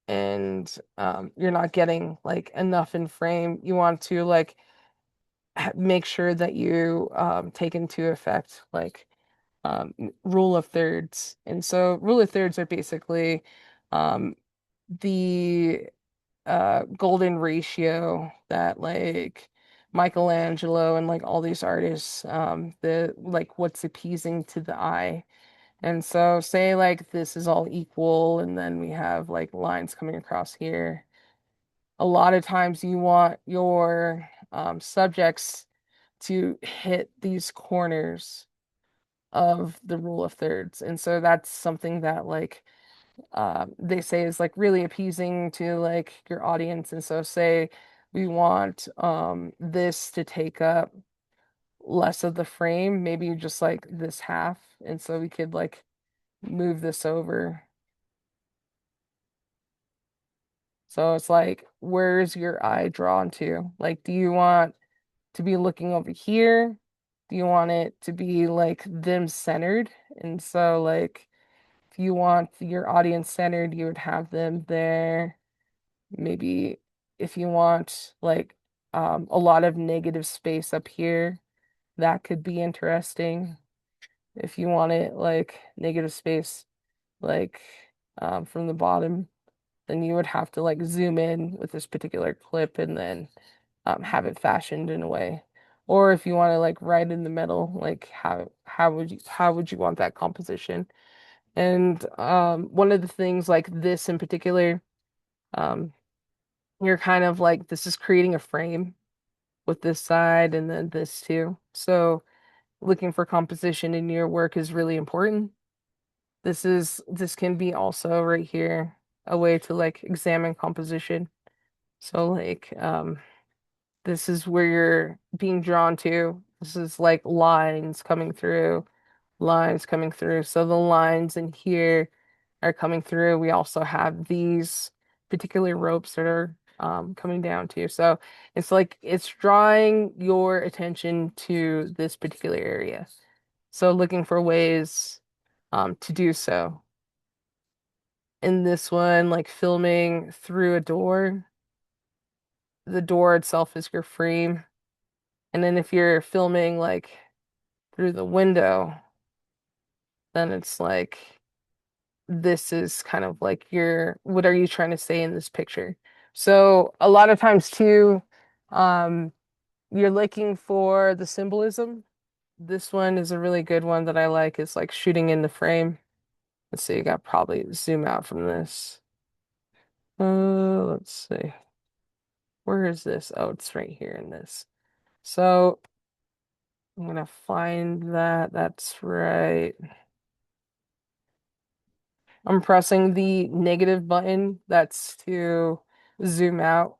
and you're not getting like enough in frame, you want to like make sure that you take into effect like rule of thirds. And so rule of thirds are basically um, the golden ratio that like Michelangelo and like all these artists the like what's appeasing to the eye. And so say like this is all equal and then we have like lines coming across here. A lot of times you want your subjects to hit these corners of the rule of thirds. And so that's something that like they say is like really appeasing to like your audience. And so say we want this to take up less of the frame, maybe just like this half. And so we could like move this over. So it's like, where's your eye drawn to? Like, do you want to be looking over here? Do you want it to be like them centered? And so like if you want your audience centered, you would have them there. Maybe if you want like a lot of negative space up here, that could be interesting. If you want it like negative space like from the bottom, then you would have to like zoom in with this particular clip and then have it fashioned in a way. Or if you want to like right in the middle, like how would you want that composition? And one of the things like this in particular, um, you're kind of like this is creating a frame with this side and then this too. So looking for composition in your work is really important. This can be also right here a way to like examine composition. So like this is where you're being drawn to. This is like lines coming through. So the lines in here are coming through. We also have these particular ropes that are coming down too. So it's like it's drawing your attention to this particular area. So looking for ways to do so. In this one, like filming through a door, the door itself is your frame. And then if you're filming like through the window, then it's like this is kind of like your what are you trying to say in this picture? So a lot of times too, um, you're looking for the symbolism. This one is a really good one that I like is like shooting in the frame. Let's see, I got probably zoom out from this. Let's see. Where is this? Oh, it's right here in this. So I'm gonna find that. That's right. I'm pressing the negative button. That's to zoom out,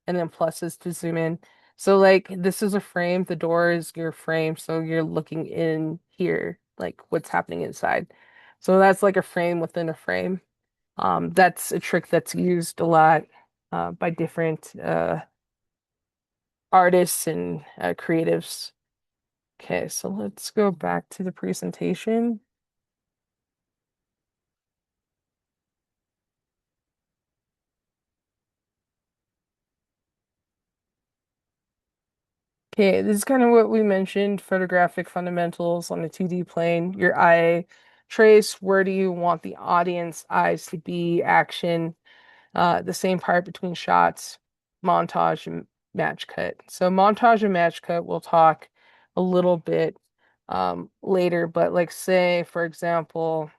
and then plus is to zoom in. So like this is a frame, the door is your frame, so you're looking in here, like what's happening inside. So that's like a frame within a frame. That's a trick that's used a lot by different artists and creatives. Okay, so let's go back to the presentation. Okay, this is kind of what we mentioned, photographic fundamentals on the 2D plane. Your eye trace, where do you want the audience eyes to be, action, the same part between shots, montage and match cut. So montage and match cut, we'll talk a little bit later, but like say, for example,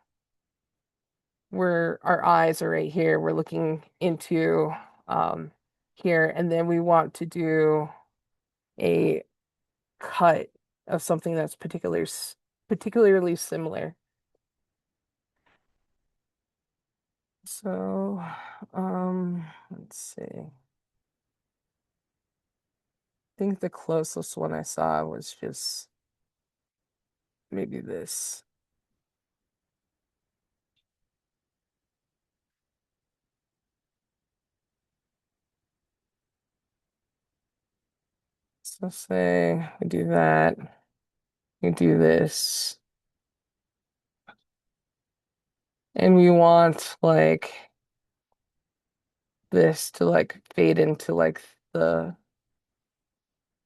where our eyes are right here, we're looking into um, here, and then we want to do a cut of something that's particularly similar. So, let's see. I think the closest one I saw was just maybe this. So say we do that, we do this, and we want like this to like fade into like the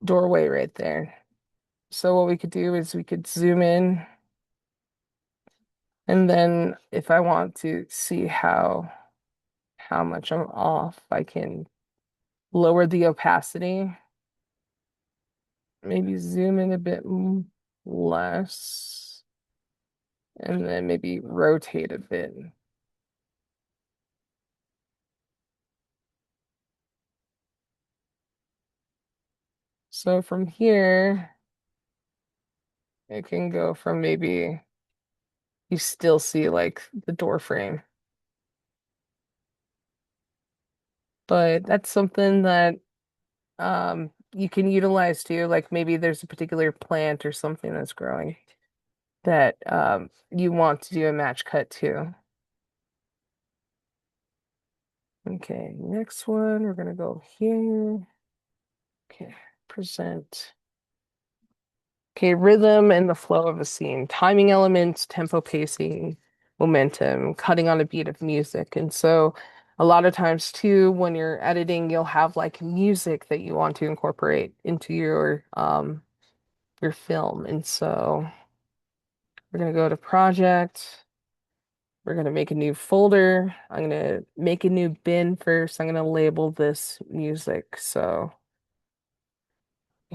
doorway right there. So what we could do is we could zoom in, and then if I want to see how much I'm off, I can lower the opacity, maybe zoom in a bit less, and then maybe rotate a bit. So from here, it can go from maybe you still see like the door frame, but that's something that you can utilize too. Like maybe there's a particular plant or something that's growing that you want to do a match cut to. Okay, next one, we're gonna go here. Okay, present. Okay, rhythm and the flow of a scene, timing elements, tempo, pacing, momentum, cutting on a beat of music. And so a lot of times too, when you're editing, you'll have like music that you want to incorporate into your film. And so we're gonna go to project. We're gonna make a new folder. I'm gonna make a new bin first. I'm gonna label this music. So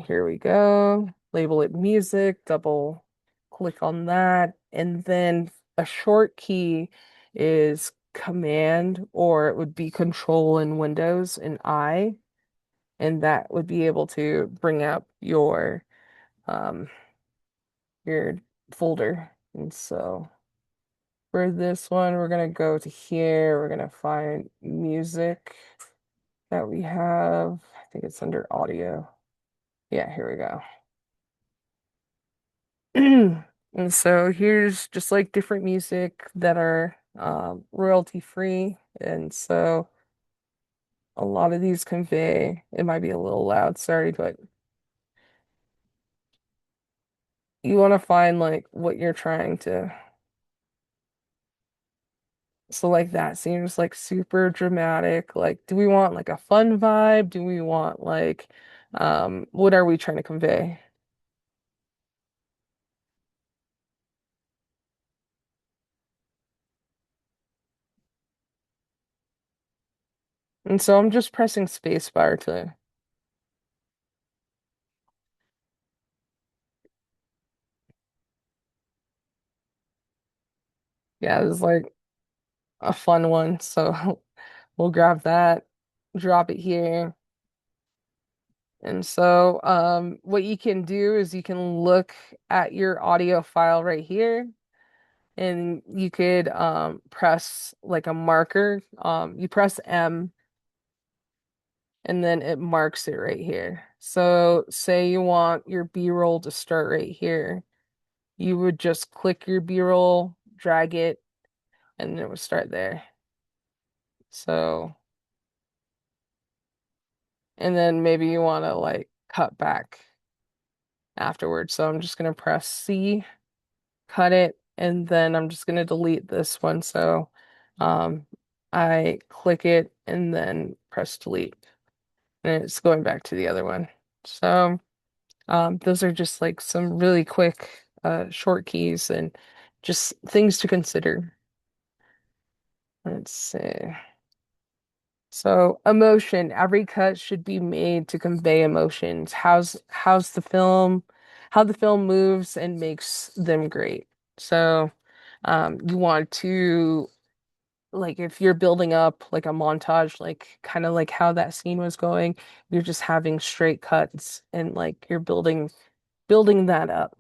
here we go. Label it music, double click on that. And then a short key is command, or it would be control in Windows and I. And that would be able to bring up um your folder. And so for this one, we're gonna go to here. We're gonna find music that we have. I think it's under audio. Yeah, here we go. And so here's just like different music that are royalty free. And so a lot of these convey, it might be a little loud, sorry, but you want to find like what you're trying to. So like that seems like super dramatic. Like, do we want like a fun vibe? Do we want like what are we trying to convey? And so I'm just pressing spacebar to, yeah, this is like a fun one. So we'll grab that, drop it here. And so what you can do is you can look at your audio file right here, and you could press like a marker. You press M, and then it marks it right here. So say you want your B-roll to start right here. You would just click your B-roll, drag it, and it would start there. So, and then maybe you want to like cut back afterwards. So I'm just going to press C, cut it, and then I'm just going to delete this one. So um, I click it and then press delete, and it's going back to the other one. So those are just like some really quick short keys and just things to consider. Let's see. So emotion, every cut should be made to convey emotions. How's the film, how the film moves and makes them great. So you want to like if you're building up like a montage, like kind of like how that scene was going, you're just having straight cuts and like you're building that up.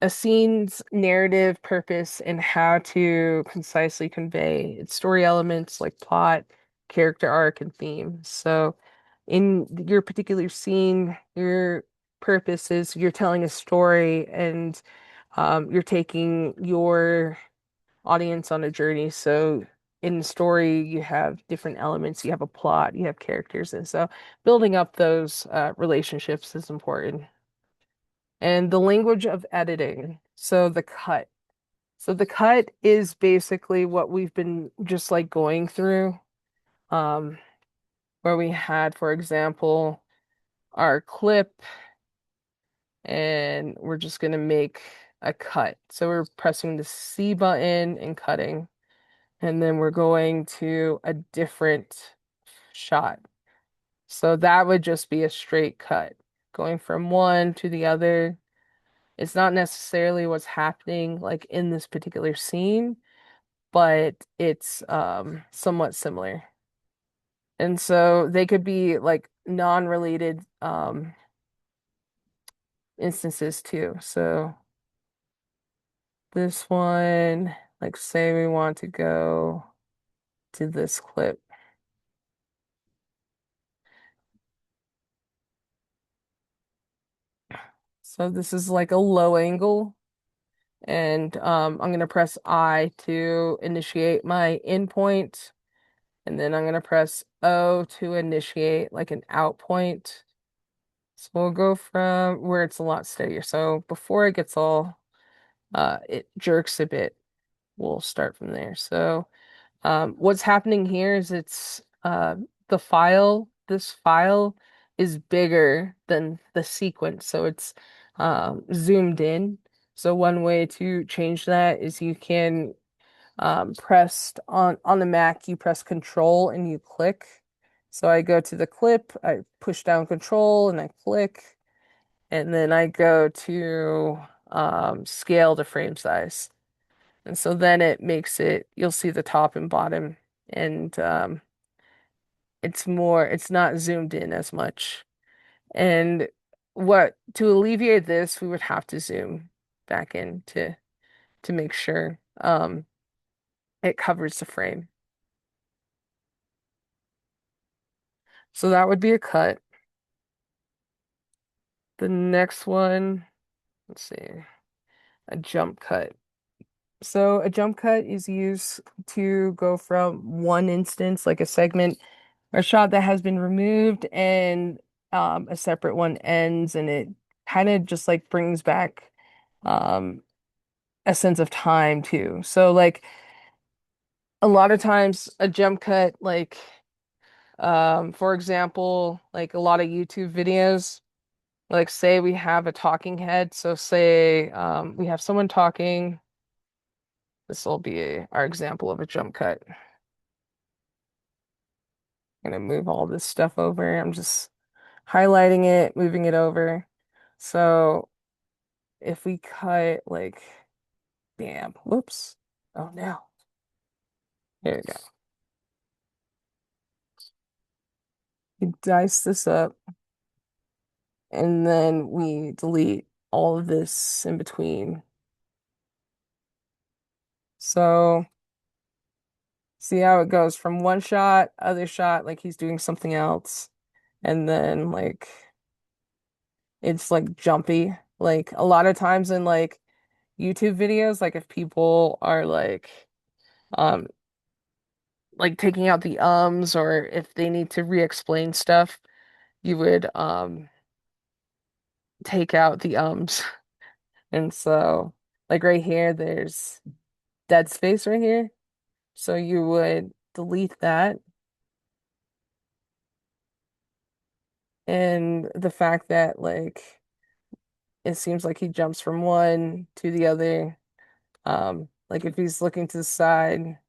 A scene's narrative, purpose, and how to concisely convey its story elements like plot, character arc, and theme. So, in your particular scene, your purpose is you're telling a story and you're taking your audience on a journey. So, in the story, you have different elements, you have a plot, you have characters, and so building up those relationships is important. And the language of editing. So the cut. So the cut is basically what we've been just like going through. Um, where we had, for example, our clip, and we're just gonna make a cut. So we're pressing the C button and cutting, and then we're going to a different shot. So that would just be a straight cut, going from one to the other. It's not necessarily what's happening like in this particular scene, but it's somewhat similar. And so they could be like non-related instances too. So this one, like say we want to go to this clip. So this is like a low angle, and I'm gonna press I to initiate my in point. And then I'm going to press O to initiate like an out point. So we'll go from where it's a lot steadier. So before it gets all, it jerks a bit, we'll start from there. So what's happening here is it's this file is bigger than the sequence. So it's zoomed in. So one way to change that is you can pressed on the Mac, you press Control and you click. So I go to the clip, I push down Control and I click, and then I go to scale the frame size. And so then it makes it, you'll see the top and bottom, and it's not zoomed in as much. And what to alleviate this, we would have to zoom back in to make sure it covers the frame. So that would be a cut. The next one, let's see, a jump cut. So a jump cut is used to go from one instance, like a segment or shot that has been removed, and a separate one ends, and it kind of just like brings back um, a sense of time too. So like a lot of times a jump cut, like for example, like a lot of YouTube videos. Like say we have a talking head. So say we have someone talking. This will be our example of a jump cut. I'm gonna move all this stuff over. I'm just highlighting it, moving it over. So if we cut like, bam, whoops. Oh no. There we go. We dice this up and then we delete all of this in between. So see how it goes from one shot, other shot, like he's doing something else. And then like it's like jumpy. Like a lot of times in like YouTube videos, like if people are um like taking out the ums or if they need to re-explain stuff, you would take out the ums. And so like right here, there's dead space right here. So you would delete that. And the fact that like it seems like he jumps from one to the other. Like if he's looking to the side,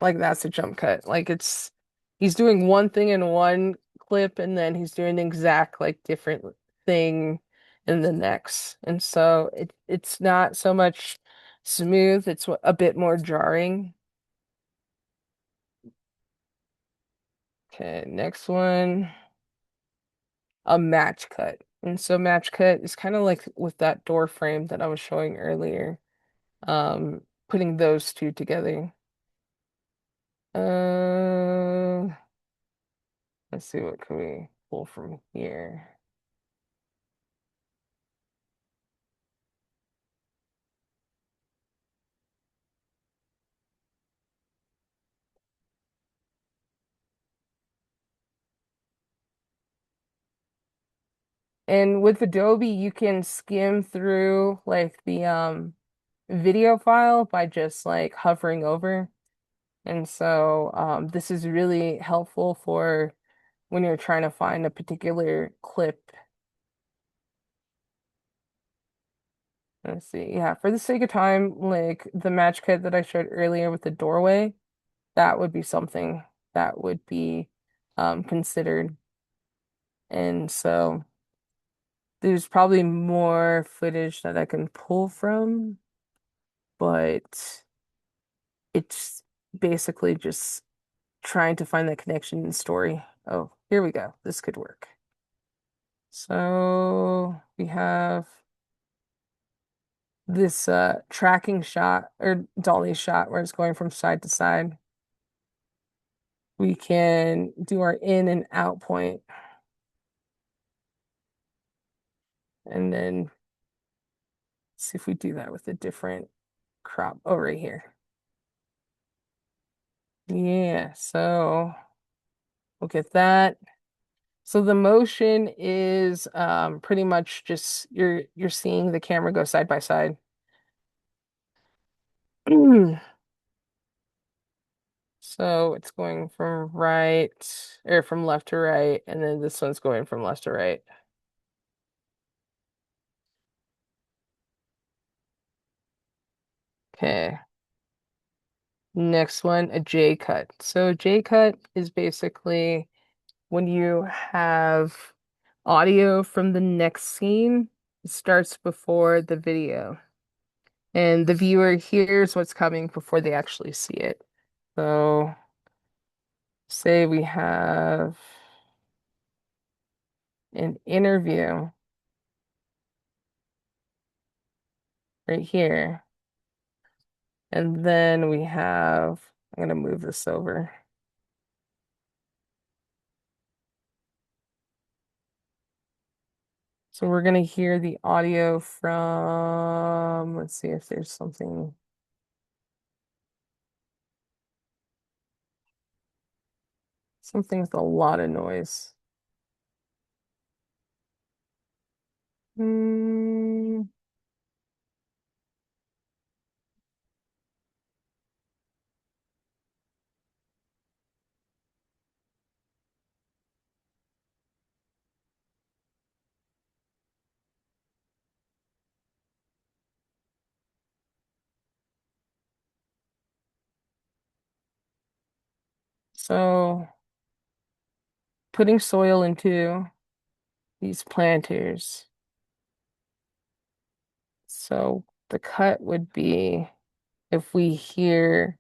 like that's a jump cut. Like it's he's doing one thing in one clip and then he's doing the exact like different thing in the next. And so it's not so much smooth, it's a bit more jarring. Okay, next one, a match cut. And so match cut is kind of like with that door frame that I was showing earlier. Putting those two together. Uh, let's see what can we pull from here. And with Adobe, you can skim through like the video file by just like hovering over. And so this is really helpful for when you're trying to find a particular clip. Let's see. Yeah, for the sake of time, like the match cut that I showed earlier with the doorway, that would be something that would be considered. And so there's probably more footage that I can pull from, but it's basically just trying to find that connection in story. Oh, here we go. This could work. So we have this tracking shot or dolly shot where it's going from side to side. We can do our in and out point and then see if we do that with a different crop. Oh, right here. Yeah, so we'll get that. So the motion is pretty much just you're seeing the camera go side by side. So it's going from right or from left to right, and then this one's going from left to right. Okay. Next one, a J cut. So a J cut is basically when you have audio from the next scene, it starts before the video. And the viewer hears what's coming before they actually see it. So say we have an interview right here. And then we have, I'm going to move this over. So we're going to hear the audio from, let's see if there's something with a lot of noise. Hmm. So putting soil into these planters. So the cut would be if we hear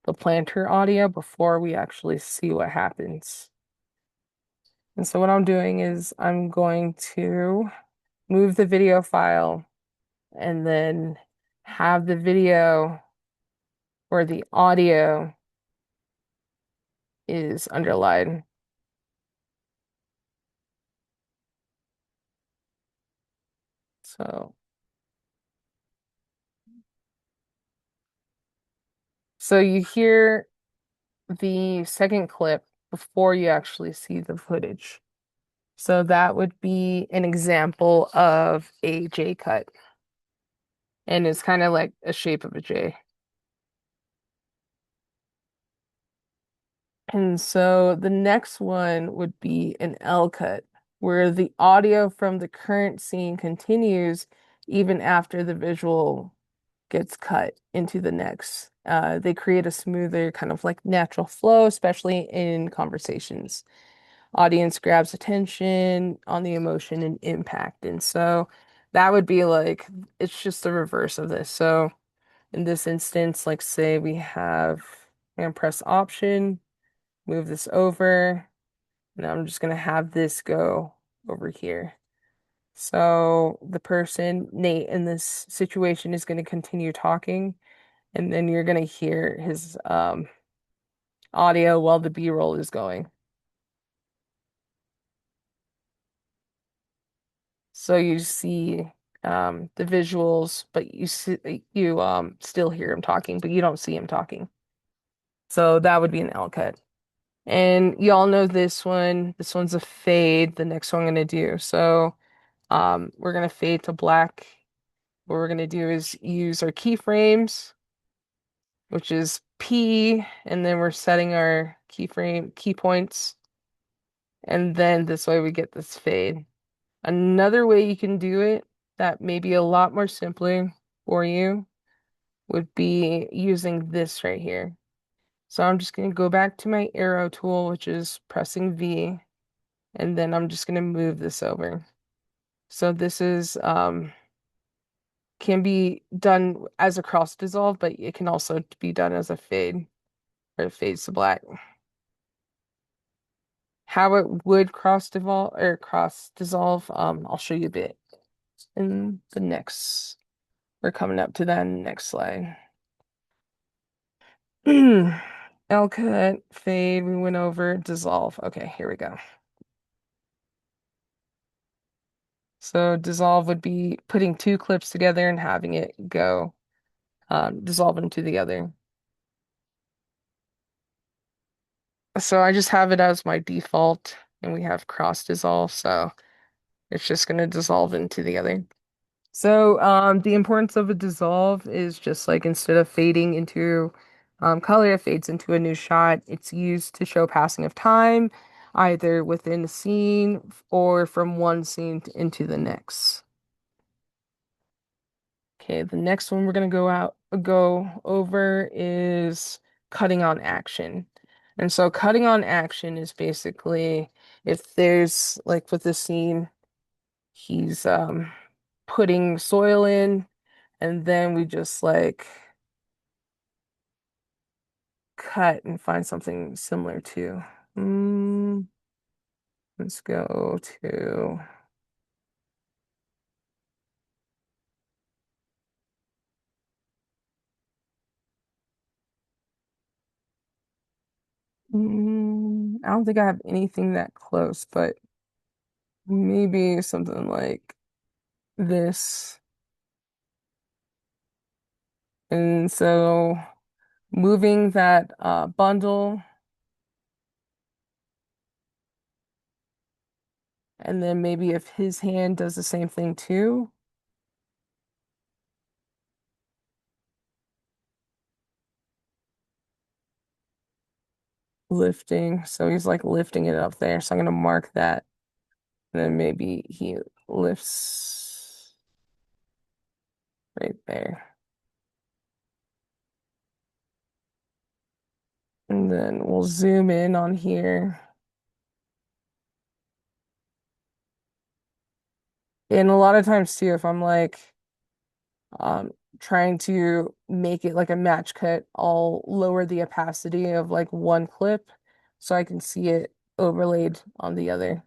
the planter audio before we actually see what happens. And so what I'm doing is I'm going to move the video file and then have the video where the audio is underlined. So, so you hear the second clip before you actually see the footage. So that would be an example of a J cut. And it's kind of like a shape of a J. And so the next one would be an L cut, where the audio from the current scene continues even after the visual gets cut into the next. They create a smoother kind of like natural flow, especially in conversations. Audience grabs attention on the emotion and impact. And so that would be like, it's just the reverse of this. So in this instance, like say we have, and press Option, move this over. Now I'm just going to have this go over here. So the person, Nate, in this situation is going to continue talking, and then you're going to hear his audio while the B-roll is going. So you see the visuals, but you still hear him talking, but you don't see him talking. So that would be an L cut. And y'all know this one. This one's a fade, the next one I'm gonna do. So we're gonna fade to black. What we're gonna do is use our keyframes, which is P, and then we're setting our keyframe key points. And then this way we get this fade. Another way you can do it that may be a lot more simpler for you would be using this right here. So I'm just going to go back to my arrow tool, which is pressing V, and then I'm just going to move this over. So this is can be done as a cross dissolve, but it can also be done as a fade or it fades to black. How it would cross dissolve, I'll show you a bit in the next. We're coming up to that next slide. L cut, fade, we went over, dissolve. Okay, here we go. So dissolve would be putting two clips together and having it go dissolve into the other. So I just have it as my default, and we have cross dissolve, so it's just going to dissolve into the other. So the importance of a dissolve is just like instead of fading into color, it fades into a new shot. It's used to show passing of time, either within a scene or from one scene into the next. Okay, the next one we're gonna go over is cutting on action. And so cutting on action is basically if there's like with this scene, he's putting soil in, and then we just like cut and find something similar to. Let's go to I don't think I have anything that close, but maybe something like this. And so moving that bundle, and then maybe if his hand does the same thing too, lifting. So he's like lifting it up there. So I'm gonna mark that. And then maybe he lifts right there. And then we'll zoom in on here. And a lot of times too, if I'm like trying to make it like a match cut, I'll lower the opacity of like one clip so I can see it overlaid on the other.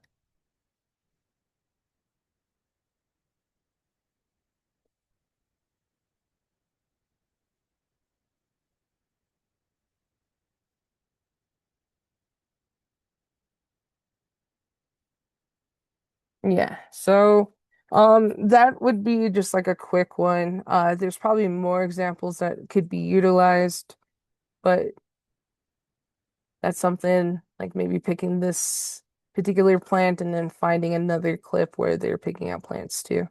Yeah. So that would be just like a quick one. There's probably more examples that could be utilized, but that's something like maybe picking this particular plant and then finding another clip where they're picking out plants too.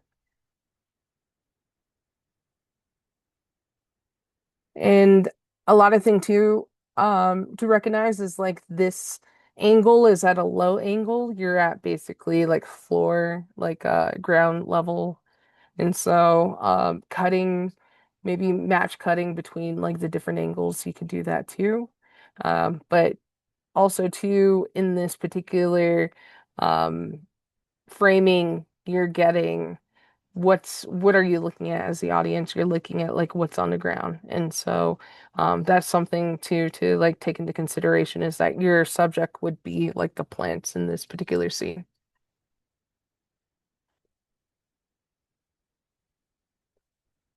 And a lot of thing too, to recognize is like this angle is at a low angle. You're at basically like floor, like ground level. And so cutting, maybe match cutting between like the different angles, you can do that too. But also too, in this particular um framing, you're getting what are you looking at as the audience? You're looking at like what's on the ground. And so that's something to like take into consideration is that your subject would be like the plants in this particular scene.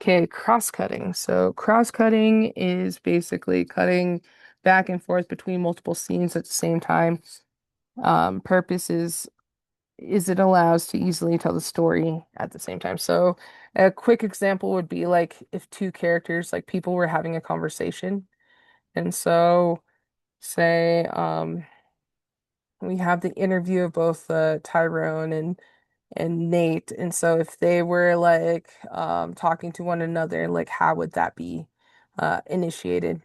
Okay, cross-cutting. So cross-cutting is basically cutting back and forth between multiple scenes at the same time. Purpose is it allows to easily tell the story at the same time. So a quick example would be like if two characters, like people were having a conversation. And so say we have the interview of both Tyrone and Nate. And so if they were like talking to one another, like how would that be initiated?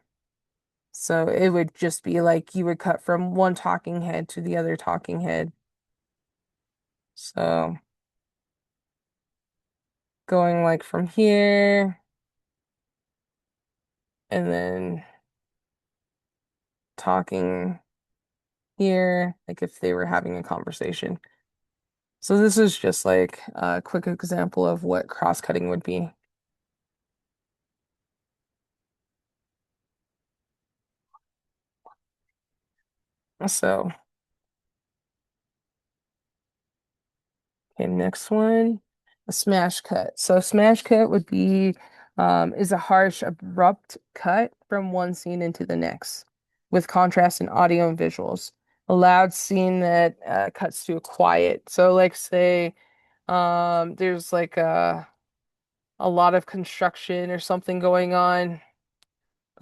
So it would just be like you would cut from one talking head to the other talking head. So going like from here and then talking here, like if they were having a conversation. So this is just like a quick example of what cross-cutting would be. So, okay, next one, a smash cut. So smash cut would be is a harsh, abrupt cut from one scene into the next, with contrast in audio and visuals. A loud scene that cuts to a quiet. So like say there's like a lot of construction or something going on,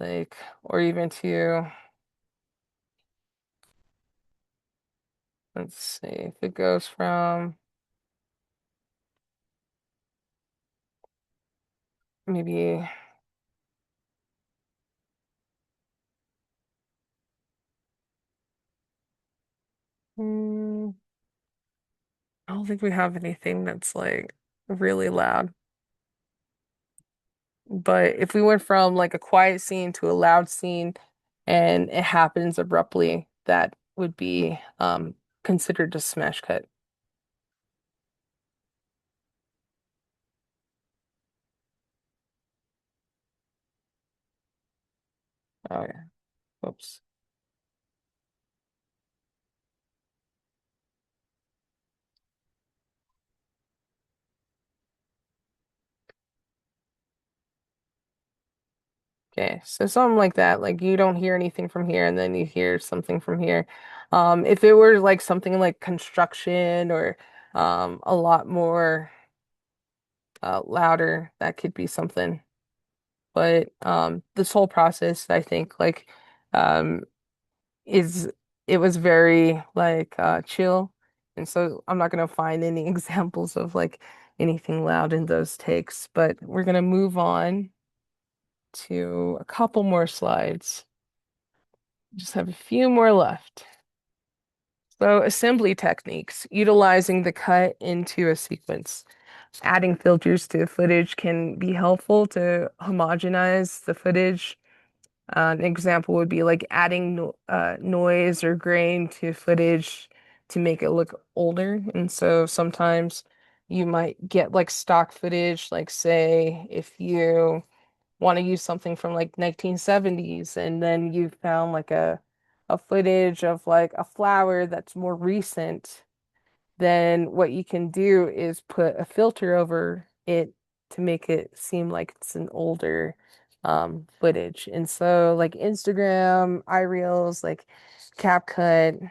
like or even to let's see if it goes from maybe hmm, I don't think we have anything that's like really loud. But if we went from like a quiet scene to a loud scene and it happens abruptly, that would be considered a smash cut. Oh yeah. Oops. Okay, so something like that, like you don't hear anything from here and then you hear something from here. If it were like something like construction or a lot more louder, that could be something. But this whole process, I think, like um, is it was very like chill, and so I'm not gonna find any examples of like anything loud in those takes. But we're gonna move on to a couple more slides. Just have a few more left. So assembly techniques, utilizing the cut into a sequence. Adding filters to footage can be helpful to homogenize the footage. An example would be like adding noise or grain to footage to make it look older. And so sometimes you might get like stock footage, like say if you want to use something from like 1970s, and then you found like a footage of like a flower that's more recent, then what you can do is put a filter over it to make it seem like it's an older footage. And so like Instagram, iReels, like CapCut,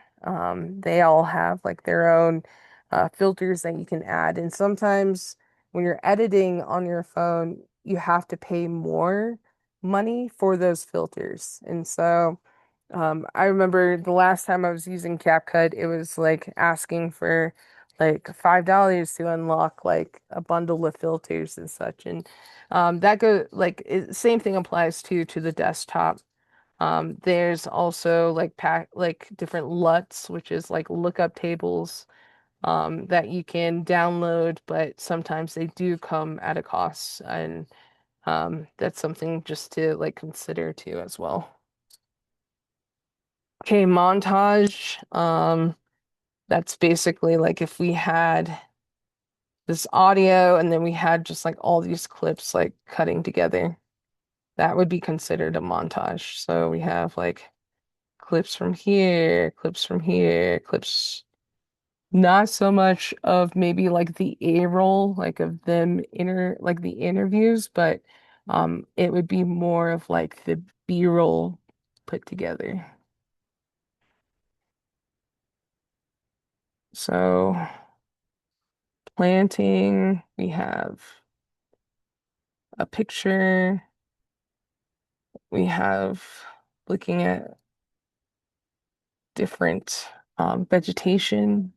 they all have like their own filters that you can add. And sometimes when you're editing on your phone, you have to pay more money for those filters. And so I remember the last time I was using CapCut, it was like asking for like $5 to unlock like a bundle of filters and such. And that go like same thing applies to the desktop. There's also like pack like different LUTs, which is like lookup tables that you can download, but sometimes they do come at a cost, and that's something just to like consider too as well. Okay, montage. That's basically like if we had this audio and then we had just like all these clips like cutting together, that would be considered a montage. So we have like clips from here, clips not so much of maybe like the A-roll, like of them like the interviews, but it would be more of like the B-roll put together. So planting, we have a picture, we have looking at different vegetation,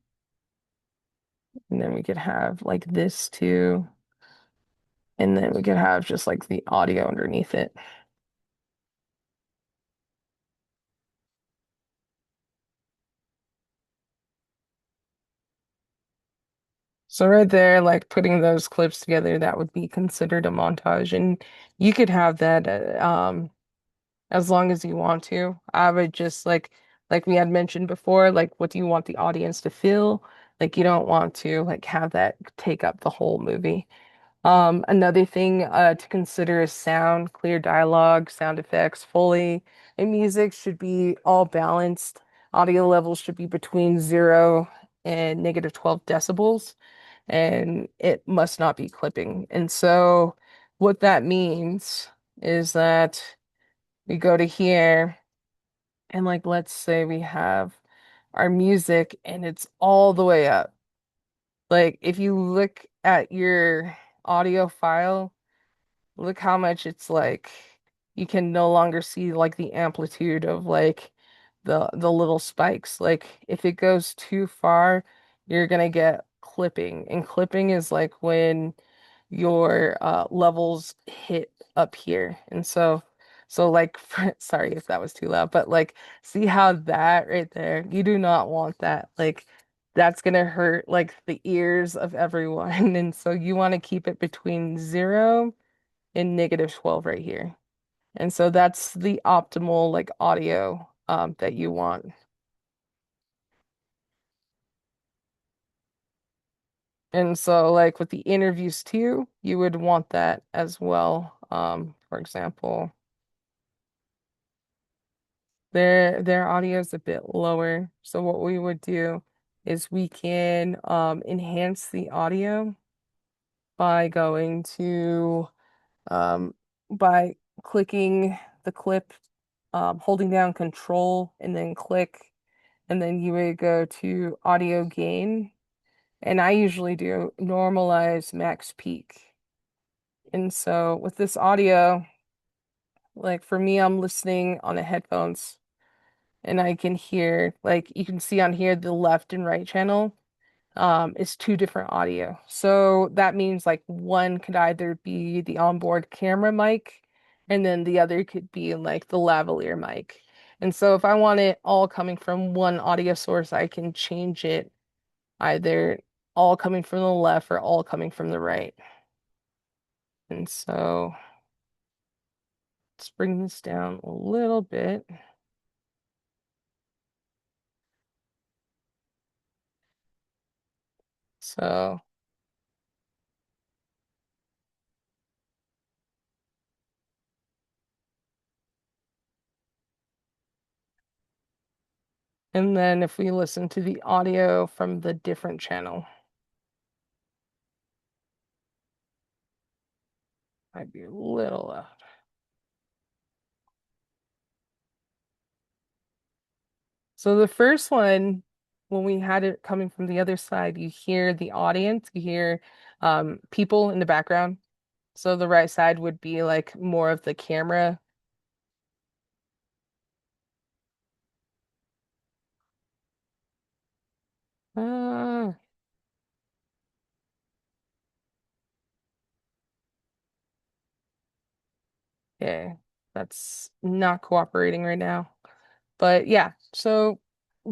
and then we could have like this too, and then we could have just like the audio underneath it. So right there, like putting those clips together, that would be considered a montage, and you could have that as long as you want to. I would just like we had mentioned before, like what do you want the audience to feel? Like you don't want to like have that take up the whole movie. Another thing to consider is sound, clear dialogue, sound effects, Foley, and music should be all balanced. Audio levels should be between 0 and negative 12 decibels, and it must not be clipping. And so what that means is that we go to here and like let's say we have our music and it's all the way up. Like if you look at your audio file, look how much it's like you can no longer see like the amplitude of like the little spikes. Like if it goes too far, you're gonna get clipping. And clipping is like when your levels hit up here. And so like sorry if that was too loud, but like see how that right there, you do not want that. Like that's gonna hurt like the ears of everyone. And so you want to keep it between 0 and negative 12 right here. And so that's the optimal like audio that you want. And so like with the interviews too, you would want that as well. For example, their audio is a bit lower. So what we would do is we can enhance the audio by going to by clicking the clip, holding down control and then click, and then you would go to audio gain. And I usually do normalize max peak. And so with this audio, like for me, I'm listening on the headphones and I can hear, like you can see on here, the left and right channel is two different audio. So that means like one could either be the onboard camera mic and then the other could be like the lavalier mic. And so if I want it all coming from one audio source, I can change it either all coming from the left or all coming from the right. And so let's bring this down a little bit. So, And then if we listen to the audio from the different channel, might be a little loud. So the first one, when we had it coming from the other side, you hear the audience, you hear people in the background. So the right side would be like more of the camera. Uh, okay, that's not cooperating right now. But yeah, so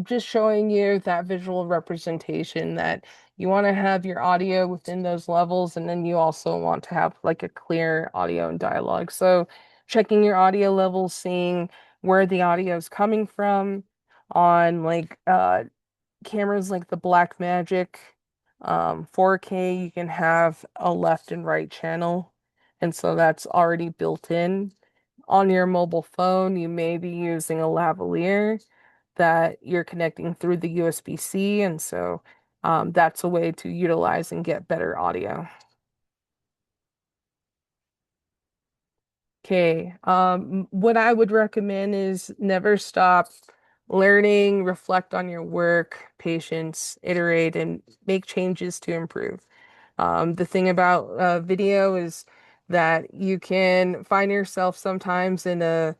just showing you that visual representation that you want to have your audio within those levels, and then you also want to have like a clear audio and dialogue. So checking your audio levels, seeing where the audio is coming from on like cameras like the Blackmagic 4K, you can have a left and right channel. And so that's already built in. On your mobile phone, you may be using a lavalier that you're connecting through the USB-C. And so that's a way to utilize and get better audio. Okay. What I would recommend is never stop learning, reflect on your work, patience, iterate, and make changes to improve. The thing about video is that you can find yourself sometimes in a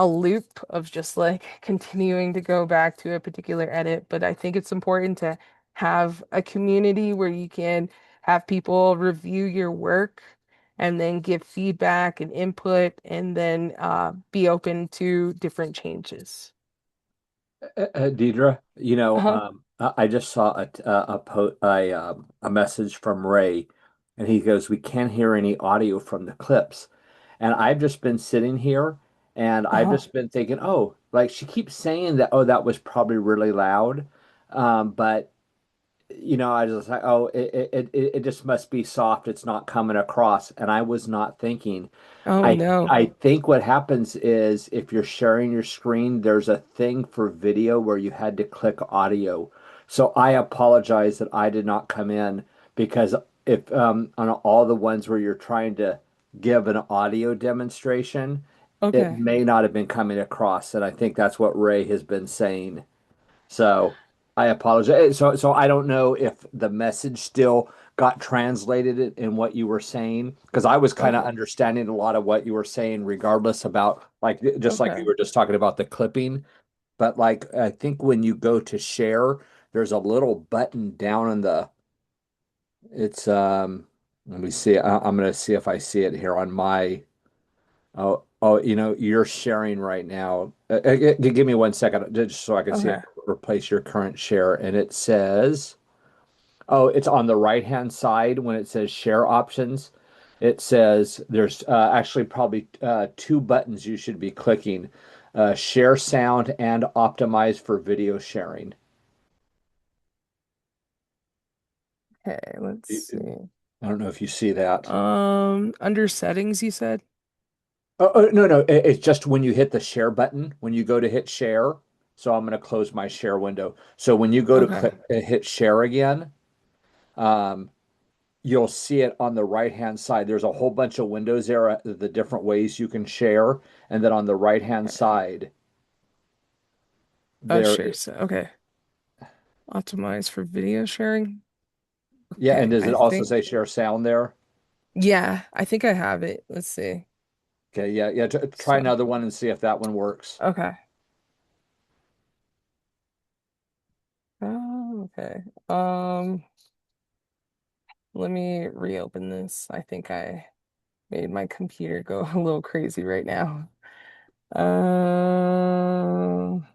loop of just like continuing to go back to a particular edit, but I think it's important to have a community where you can have people review your work and then give feedback and input and then be open to different changes.
Deidre,
Uh-huh.
I just saw a message from Ray, and he goes, "We can't hear any audio from the clips." And I've just been sitting here, and I've
Uh-huh.
just been thinking, oh, like she keeps saying that, oh, that was probably really loud, but I was like, oh, it just must be soft. It's not coming across. And I was not thinking.
Oh
I
no.
I think what happens is if you're sharing your screen, there's a thing for video where you had to click audio. So I apologize that I did not come in because if on all the ones where you're trying to give an audio demonstration, it
Okay.
may not have been coming across. And I think that's what Ray has been saying. So I apologize. So I don't know if the message still got translated in what you were saying because I was kind of
Okay.
understanding a lot of what you were saying, regardless about like just like you
Okay.
were just talking about the clipping. But like I think when you go to share, there's a little button down in the it's let me see. I'm gonna see if I see it here on my oh, you're sharing right now. Give me 1 second just so I can see it
Okay.
replace your current share. And it says, oh, it's on the right-hand side when it says share options. It says there's actually probably two buttons you should be clicking, share sound and optimize for video sharing.
Okay, let's see.
I don't know if you see that.
Under settings, you said?
Oh, no, no. It's just when you hit the share button, when you go to hit share. So I'm going to close my share window. So when you go to
Okay.
click hit share again, um, you'll see it on the right-hand side. There's a whole bunch of windows there, the different ways you can share. And then on the right-hand
Okay.
side,
Oh,
there,
sure. So, okay. Optimize for video sharing.
yeah. And
Okay,
does it
I
also
think,
say share sound there?
yeah, I think I have it. Let's see.
Okay, yeah, yeah. Try
So,
another one and see if that one works.
okay. Oh, okay. Let me reopen this. I think I made my computer go a little crazy right now. Um,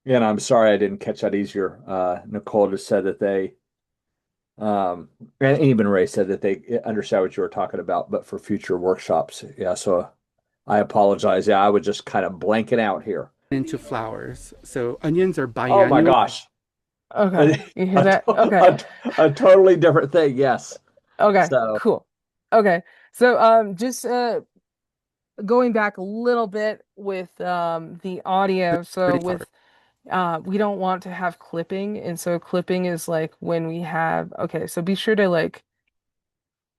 Yeah, and I'm sorry I didn't catch that easier. Nicole just said that and even Ray said that they understand what you were talking about, but for future workshops. Yeah, so I apologize. Yeah, I was just kind of blanking out here.
into flowers. So onions are
Oh my
biannual.
gosh. A,
okay. You hear
a,
that? Okay.
a, a totally different thing. Yes.
Okay,
So,
cool. Okay. So, just going back a little bit with the audio. So with we don't want to have clipping, and so clipping is like when we have, okay, so be sure to like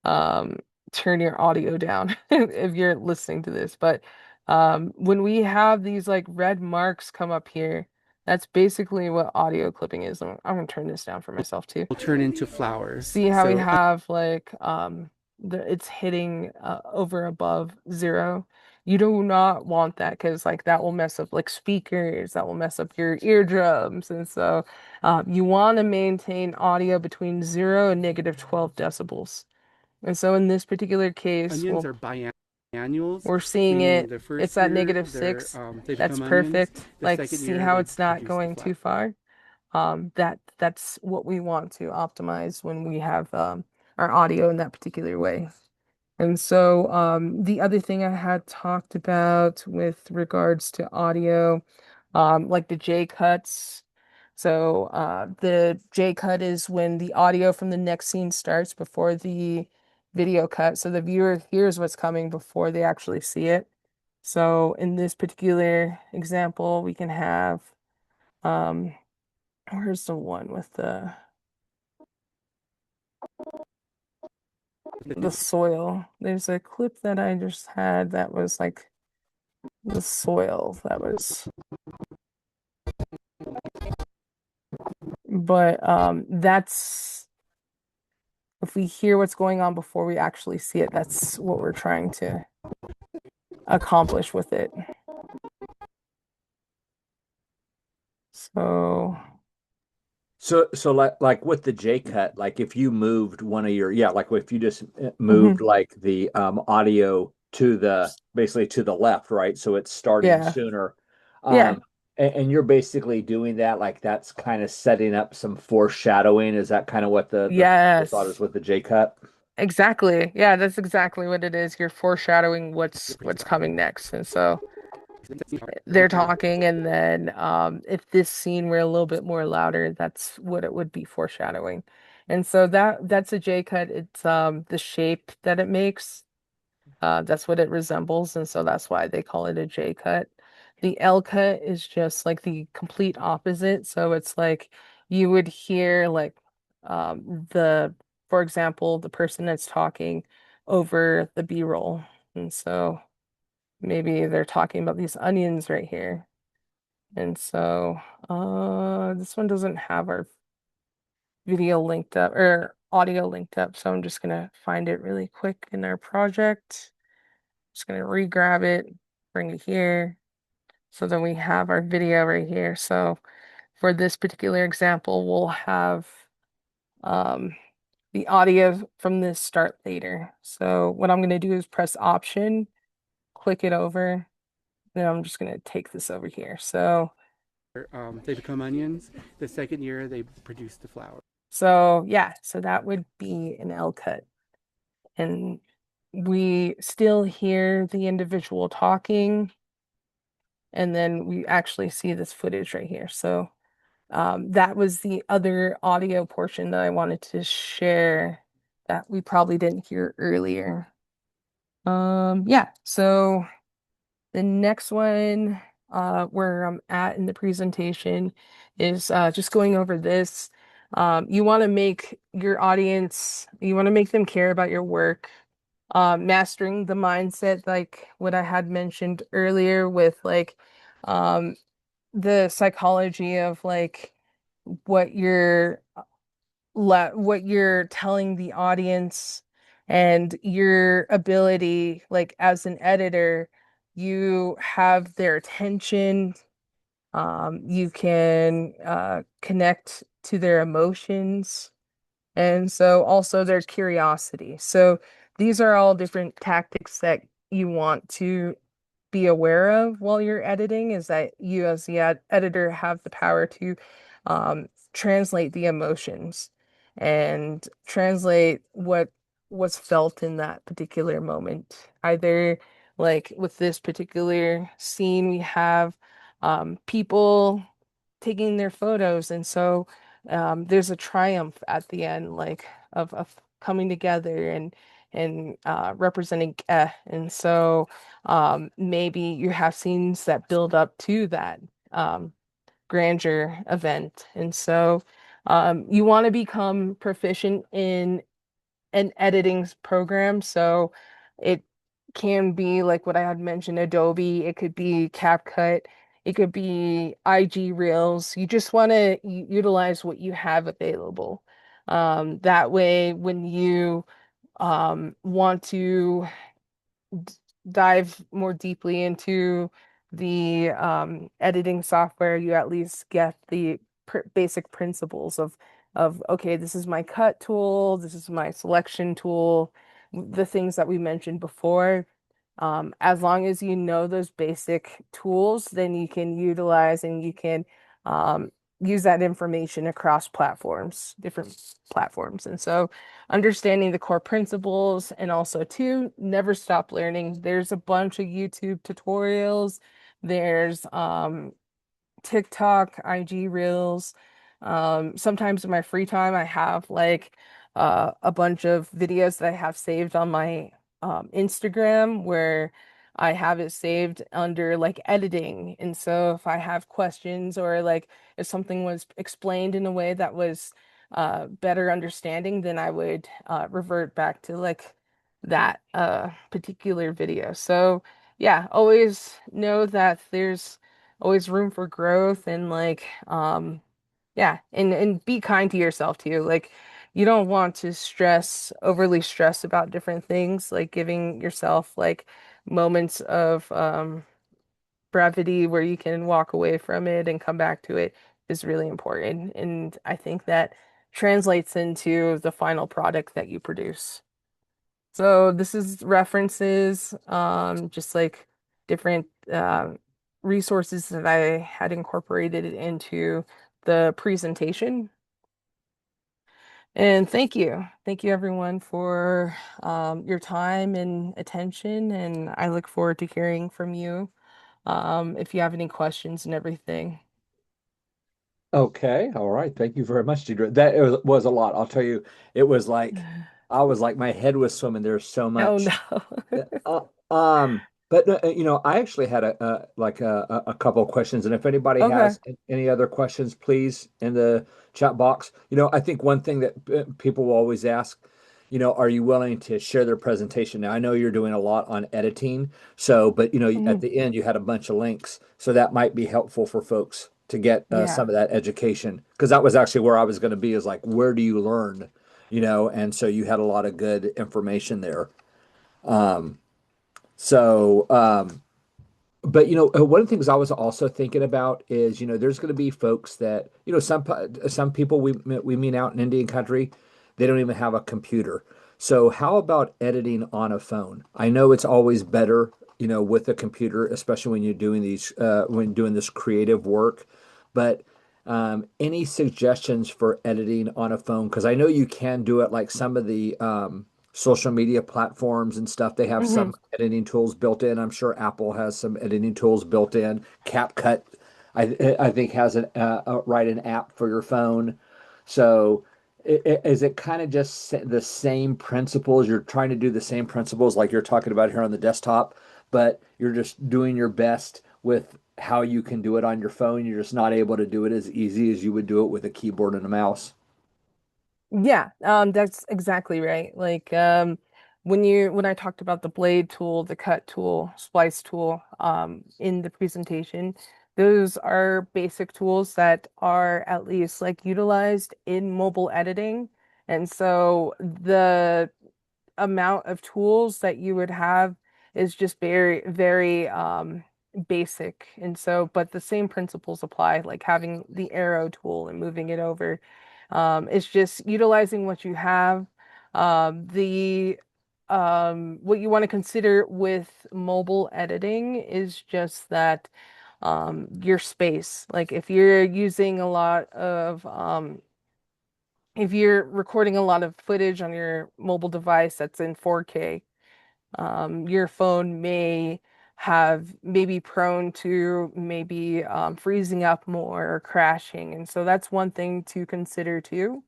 um turn your audio down if you're listening to this. But when we have these like red marks come up here, that's basically what audio clipping is. I'm gonna turn this down for myself too.
Will turn into flowers.
See how we
So
have like it's hitting over above zero. You do not want that because like that will mess up like speakers, that will mess up your eardrums. And so you want to maintain audio between 0 and -12 decibels. And so in this particular case,
onions
well,
are biannuals,
we're seeing
meaning
it.
the
It's
first
at
year
-6.
they
That's
become onions.
perfect.
The
Like,
second
see
year
how
they
it's not
produce the
going
flower.
too far? That's what we want to optimize when we have our audio in that particular way. And so the other thing I had talked about with regards to audio, like the J cuts. So the J cut is when the audio from the next scene starts before the video cut. So the viewer hears what's coming before they actually see it. So in this particular example, we can have um, where's the one with the soil? There's a clip that I just had that was like the soil that was, but that's if we hear what's going on before we actually see it, that's what we're trying to accomplish with it. So
So like with the J cut, like if you moved one of your, yeah, like if you just moved
mhm,
like the audio to the basically to the left, right? So it's starting
yeah,
sooner.
yeah,
Um and you're basically doing that, like that's kind of setting up some foreshadowing. Is that kind of what the thought is
yes,
with the J cut?
exactly. Yeah, that's exactly what it is. You're foreshadowing what's coming next. And so they're talking, and then if this scene were a little bit more louder, that's what it would be foreshadowing. And so that's a J cut. It's the shape that it makes. That's what it resembles, and so that's why they call it a J cut. The L cut is just like the complete opposite. So it's like you would hear like for example, the person that's talking over the B-roll. And so maybe they're talking about these onions right here. And so this one doesn't have our video linked up or audio linked up, so I'm just gonna find it really quick in our project. Just gonna re-grab it, bring it here. So then we have our video right here. So for this particular example, we'll have um, the audio from this start later. So what I'm gonna do is press Option, click it over, and I'm just gonna take this over here. So
they become onions. The second year they produce the flower.
so yeah, so that would be an L cut. And we still hear the individual talking, and then we actually see this footage right here. So that was the other audio portion that I wanted to share that we probably didn't hear earlier. Yeah, so the next one where I'm at in the presentation is just going over this. You want to make your audience, you want to make them care about your work. Mastering the mindset, like what I had mentioned earlier with like um, the psychology of like what you're what you're telling the audience and your ability, like as an editor, you have their attention. You can connect to their emotions, and so also their curiosity. So these are all different tactics that you want to be aware of while you're editing, is that you as the editor have the power to translate the emotions and translate what was felt in that particular moment. Either like with this particular scene, we have people taking their photos, and so there's a triumph at the end, like of coming together, and representing and so maybe you have scenes that build up to that um, grandeur event. And so you want to become proficient in an editing program. So it can be like what I had mentioned, Adobe, it could be CapCut, it could be IG Reels. You just want to utilize what you have available. That way, when you want to dive more deeply into the editing software, you at least get the basic principles of okay, this is my cut tool, this is my selection tool, the things that we mentioned before. As long as you know those basic tools, then you can utilize and you can um, use that information across platforms, different platforms. And so understanding the core principles and also too, never stop learning. There's a bunch of YouTube tutorials. There's TikTok, IG Reels. Sometimes in my free time, I have like a bunch of videos that I have saved on my Instagram where I have it saved under like editing. And so if I have questions or like if something was explained in a way that was better understanding, then I would revert back to like that particular video. So yeah, always know that there's always room for growth and like yeah, and be kind to yourself too. Like you don't want to overly stress about different things, like giving yourself like moments of brevity where you can walk away from it and come back to it is really important. And I think that translates into the final product that you produce. So this is references, just like different resources that I had incorporated into the presentation. And thank you. Thank you everyone for your time and attention. And I look forward to hearing from you if you have any questions and everything.
Okay, all right. Thank you very much, Deidre. That was a lot. I'll tell you, it was like I was like my head was swimming. There's so
Oh
much.
no.
Uh, but I actually had a couple of questions, and if anybody
Okay.
has any other questions, please in the chat box. I think one thing that people will always ask, are you willing to share their presentation? Now, I know you're doing a lot on editing, so but at
Mhm.
the end you had a bunch of links, so that might be helpful for folks to get
Yeah.
some of that education because that was actually where I was going to be is like, where do you learn? And so you had a lot of good information there. Um, so, but one of the things I was also thinking about is, there's going to be folks that, some people we meet out in Indian country, they don't even have a computer. So how about editing on a phone? I know it's always better, with a computer, especially when you're doing when doing this creative work. But any suggestions for editing on a phone? Because I know you can do it like some of the social media platforms and stuff. They have
Hmm.
some editing tools built in. I'm sure Apple has some editing tools built in. CapCut, I think, has an app for your phone. So is it kind of just the same principles? You're trying to do the same principles like you're talking about here on the desktop, but you're just doing your best with how you can do it on your phone. You're just not able to do it as easy as you would do it with a keyboard and a mouse.
Yeah, that's exactly right. Like when I talked about the blade tool, the cut tool, splice tool, in the presentation, those are basic tools that are at least like utilized in mobile editing. And so the amount of tools that you would have is just very, very basic. And so, but the same principles apply, like having the arrow tool and moving it over. It's just utilizing what you have. The what you want to consider with mobile editing is just that your space. Like if you're using a lot of if you're recording a lot of footage on your mobile device that's in 4K, your phone may be prone to maybe freezing up more or crashing. And so that's one thing to consider too.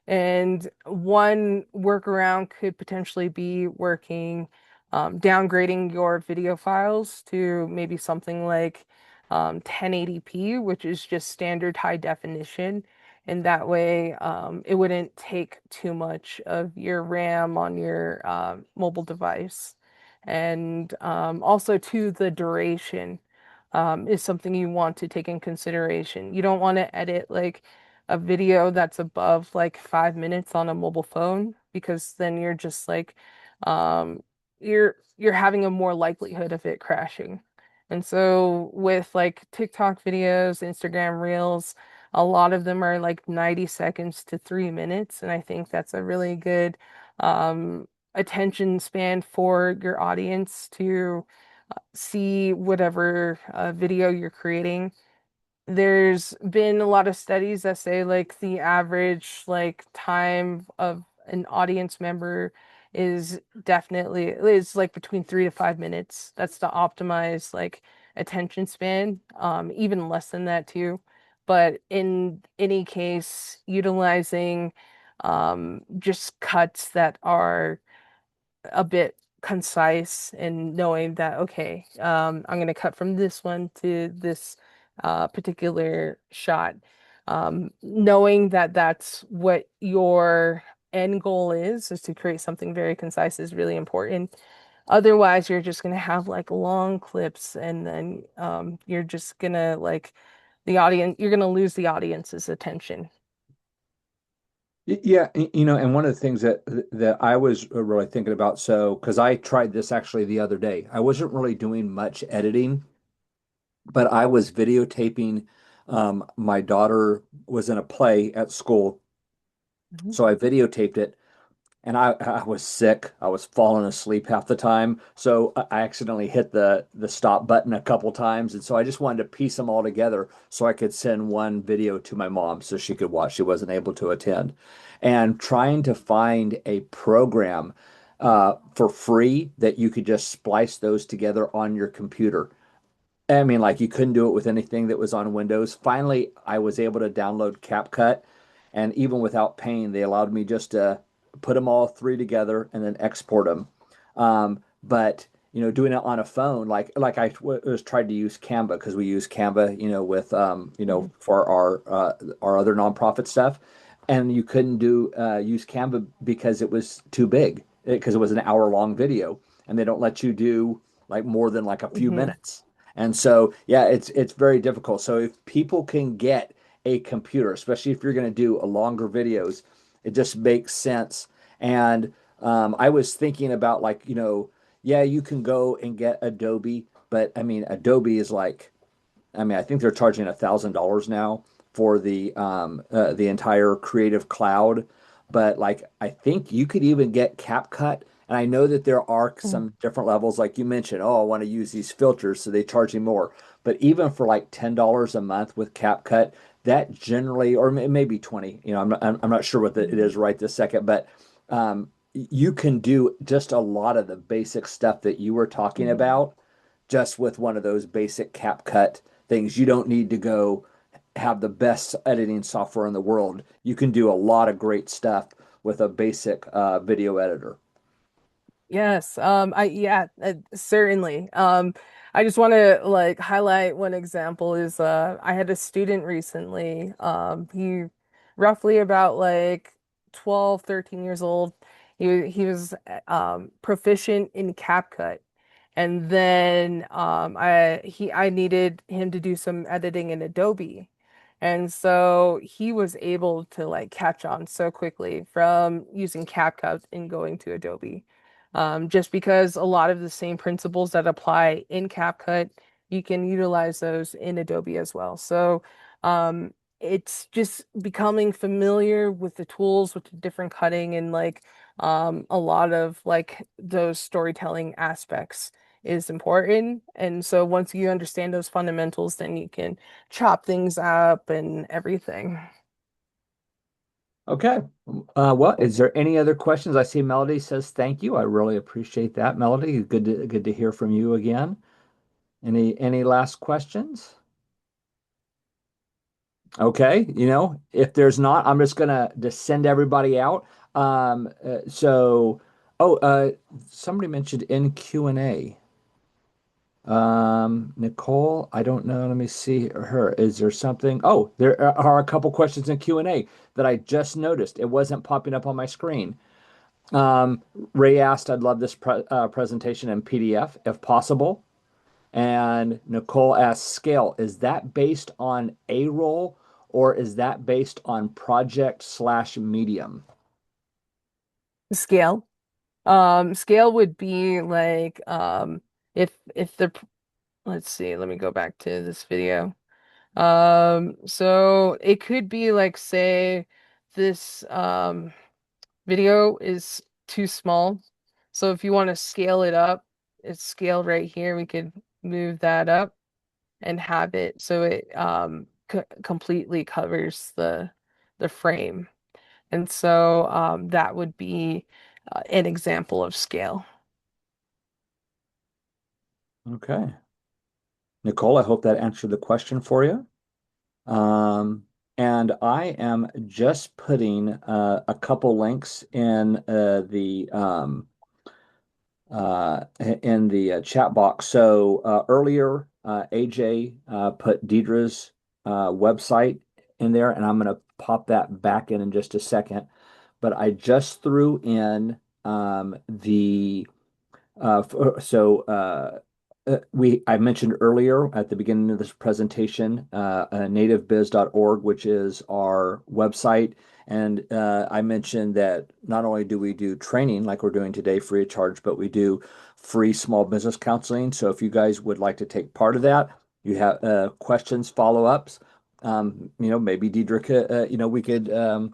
And one workaround could potentially be downgrading your video files to maybe something like 1080p, which is just standard high definition. And that way, it wouldn't take too much of your RAM on your mobile device. And also, too, the duration is something you want to take in consideration. You don't want to edit like a video that's above like 5 minutes on a mobile phone because then you're just like um you're having a more likelihood of it crashing. And so with like TikTok videos, Instagram Reels, a lot of them are like 90 seconds to 3 minutes, and I think that's a really good um attention span for your audience to see whatever video you're creating. There's been a lot of studies that say like the average like time of an audience member is like between 3 to 5 minutes. That's to optimize like attention span, even less than that too. But in any case, utilizing just cuts that are a bit concise and knowing that okay, I'm going to cut from this one to this particular shot. Knowing that that's what your end goal is to create something very concise is really important. Otherwise, you're just going to have like long clips, and then you're just going to like you're going to lose the audience's attention.
Yeah, and one of the things that I was really thinking about, so because I tried this actually the other day, I wasn't really doing much editing, but I was videotaping. My daughter was in a play at school,
Mhm.
so I videotaped it, and I was sick. I was falling asleep half the time, so I accidentally hit the stop button a couple times, and so I just wanted to piece them all together so I could send one video to my mom so she could watch. She wasn't able to attend, and trying to find a program for free that you could just splice those together on your computer. I mean, like you couldn't do it with anything that was on Windows. Finally, I was able to download CapCut, and even without paying, they allowed me just to put them all three together and then export them. But doing it on a phone, like was tried to use Canva because we use Canva, with
Mhm.
for our other nonprofit stuff, and you couldn't do use Canva because it was too big because it was an hour long video, and they don't let you do like more than like a few
Mhm.
minutes. And so, yeah, it's very difficult. So if people can get a computer, especially if you're going to do a longer videos, it just makes sense. And I was thinking about like, yeah, you can go and get Adobe, but I mean, Adobe is like, I mean, I think they're charging $1,000 now for the entire Creative Cloud. But like, I think you could even get CapCut. And I know that there are
Mhm.
some different levels, like you mentioned. Oh, I want to use these filters, so they charge you more. But even for like $10 a month with CapCut, that generally, or maybe 20. I'm not sure what it is right this second, but you can do just a lot of the basic stuff that you were talking
Mhm.
about just with one of those basic CapCut things. You don't need to go have the best editing software in the world. You can do a lot of great stuff with a basic video editor.
Yes, certainly. I just want to like highlight one example is I had a student recently. He roughly about like 12, 13 years old. He was proficient in CapCut. And then I needed him to do some editing in Adobe. And so he was able to like catch on so quickly from using CapCut and going to Adobe. Just because a lot of the same principles that apply in CapCut, you can utilize those in Adobe as well. So it's just becoming familiar with the tools, with the different cutting and like a lot of like those storytelling aspects is important. And so once you understand those fundamentals, then you can chop things up and everything.
Okay. Well, is there any other questions? I see Melody says thank you. I really appreciate that, Melody. Good to hear from you again. Any last questions? Okay, if there's not, I'm just gonna just send everybody out. So, oh, somebody mentioned in Q&A. Nicole, I don't know. Let me see her. Is there something? Oh, there are a couple questions in Q&A that I just noticed. It wasn't popping up on my screen. Um, Ray asked, I'd love this presentation in PDF if possible. And Nicole asked, scale, is that based on a role or is that based on project/medium?
Scale. Scale would be like if the let's see, let me go back to this video. So it could be like say this video is too small. So if you want to scale it up, it's scaled right here. We could move that up and have it so it completely covers the frame. And so that would be an example of scale.
Okay. Nicole, I hope that answered the question for you. Um, and I am just putting a couple links in the chat box. So earlier, AJ put Deidre's website in there, and I'm going to pop that back in just a second. But I just threw in the so I mentioned earlier at the beginning of this presentation nativebiz.org, which is our website. And I mentioned that not only do we do training like we're doing today free of charge, but we do free small business counseling. So if you guys would like to take part of that, you have questions, follow-ups, maybe Deidre, we could
Mhm.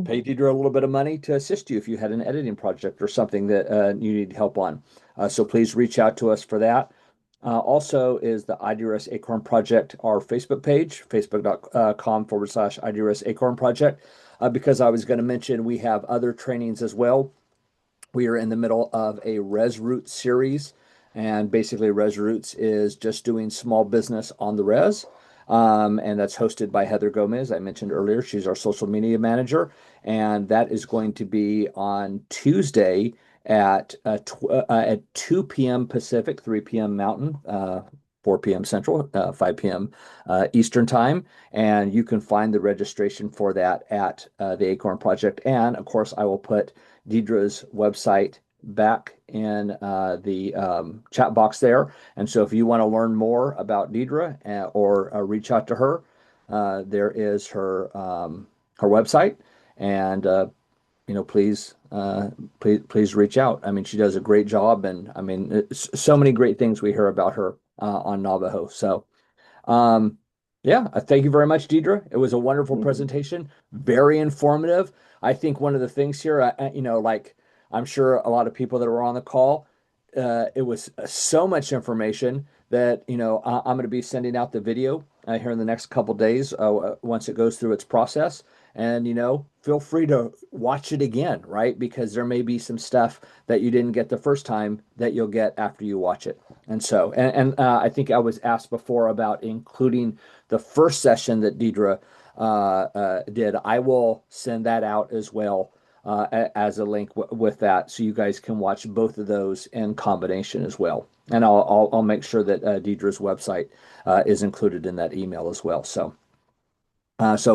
pay Deidre a little bit of money to assist you if you had an editing project or something that you need help on. So please reach out to us for that. Also is the IDRS Acorn Project, our Facebook page, facebook.com/IDRS Acorn Project. Because I was going to mention we have other trainings as well. We are in the middle of a ResRoots series, and basically ResRoots is just doing small business on the res. And that's hosted by Heather Gomez. I mentioned earlier, she's our social media manager, and that is going to be on Tuesday at 2 p.m. Pacific, 3 p.m. Mountain, 4 p.m. Central, 5 p.m. Eastern Time. And you can find the registration for that at the Acorn Project. And of course, I will put Deidre's website back in the chat box there. And so if you want to learn more about Deidre or reach out to her, there is her website. And please reach out. I mean, she does a great job, and I mean, so many great things we hear about her on Navajo. So, um, yeah, thank you very much, Deidre. It was a wonderful presentation, very informative. I think one of the things here, like I'm sure a lot of people that were on the call, it was so much information that, I'm going to be sending out the video here in the next couple days once it goes through its process. And, feel free to watch it again, right? Because there may be some stuff that you didn't get the first time that you'll get after you watch it. And I think I was asked before about including the first session that Deidre did. I will send that out as well as a link with that, so you guys can watch both of those in combination as well. And I'll make sure that Deidre's website is included in that email as well. So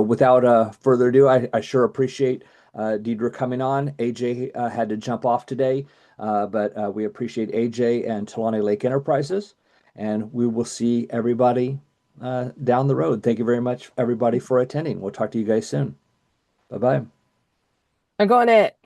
without further ado, I sure appreciate Deidre coming on. AJ had to jump off today, but we appreciate AJ and Talani Lake Enterprises, and we will see everybody down the road. Thank you very much, everybody, for attending. We'll talk to you guys soon. Bye bye.
I'm going it.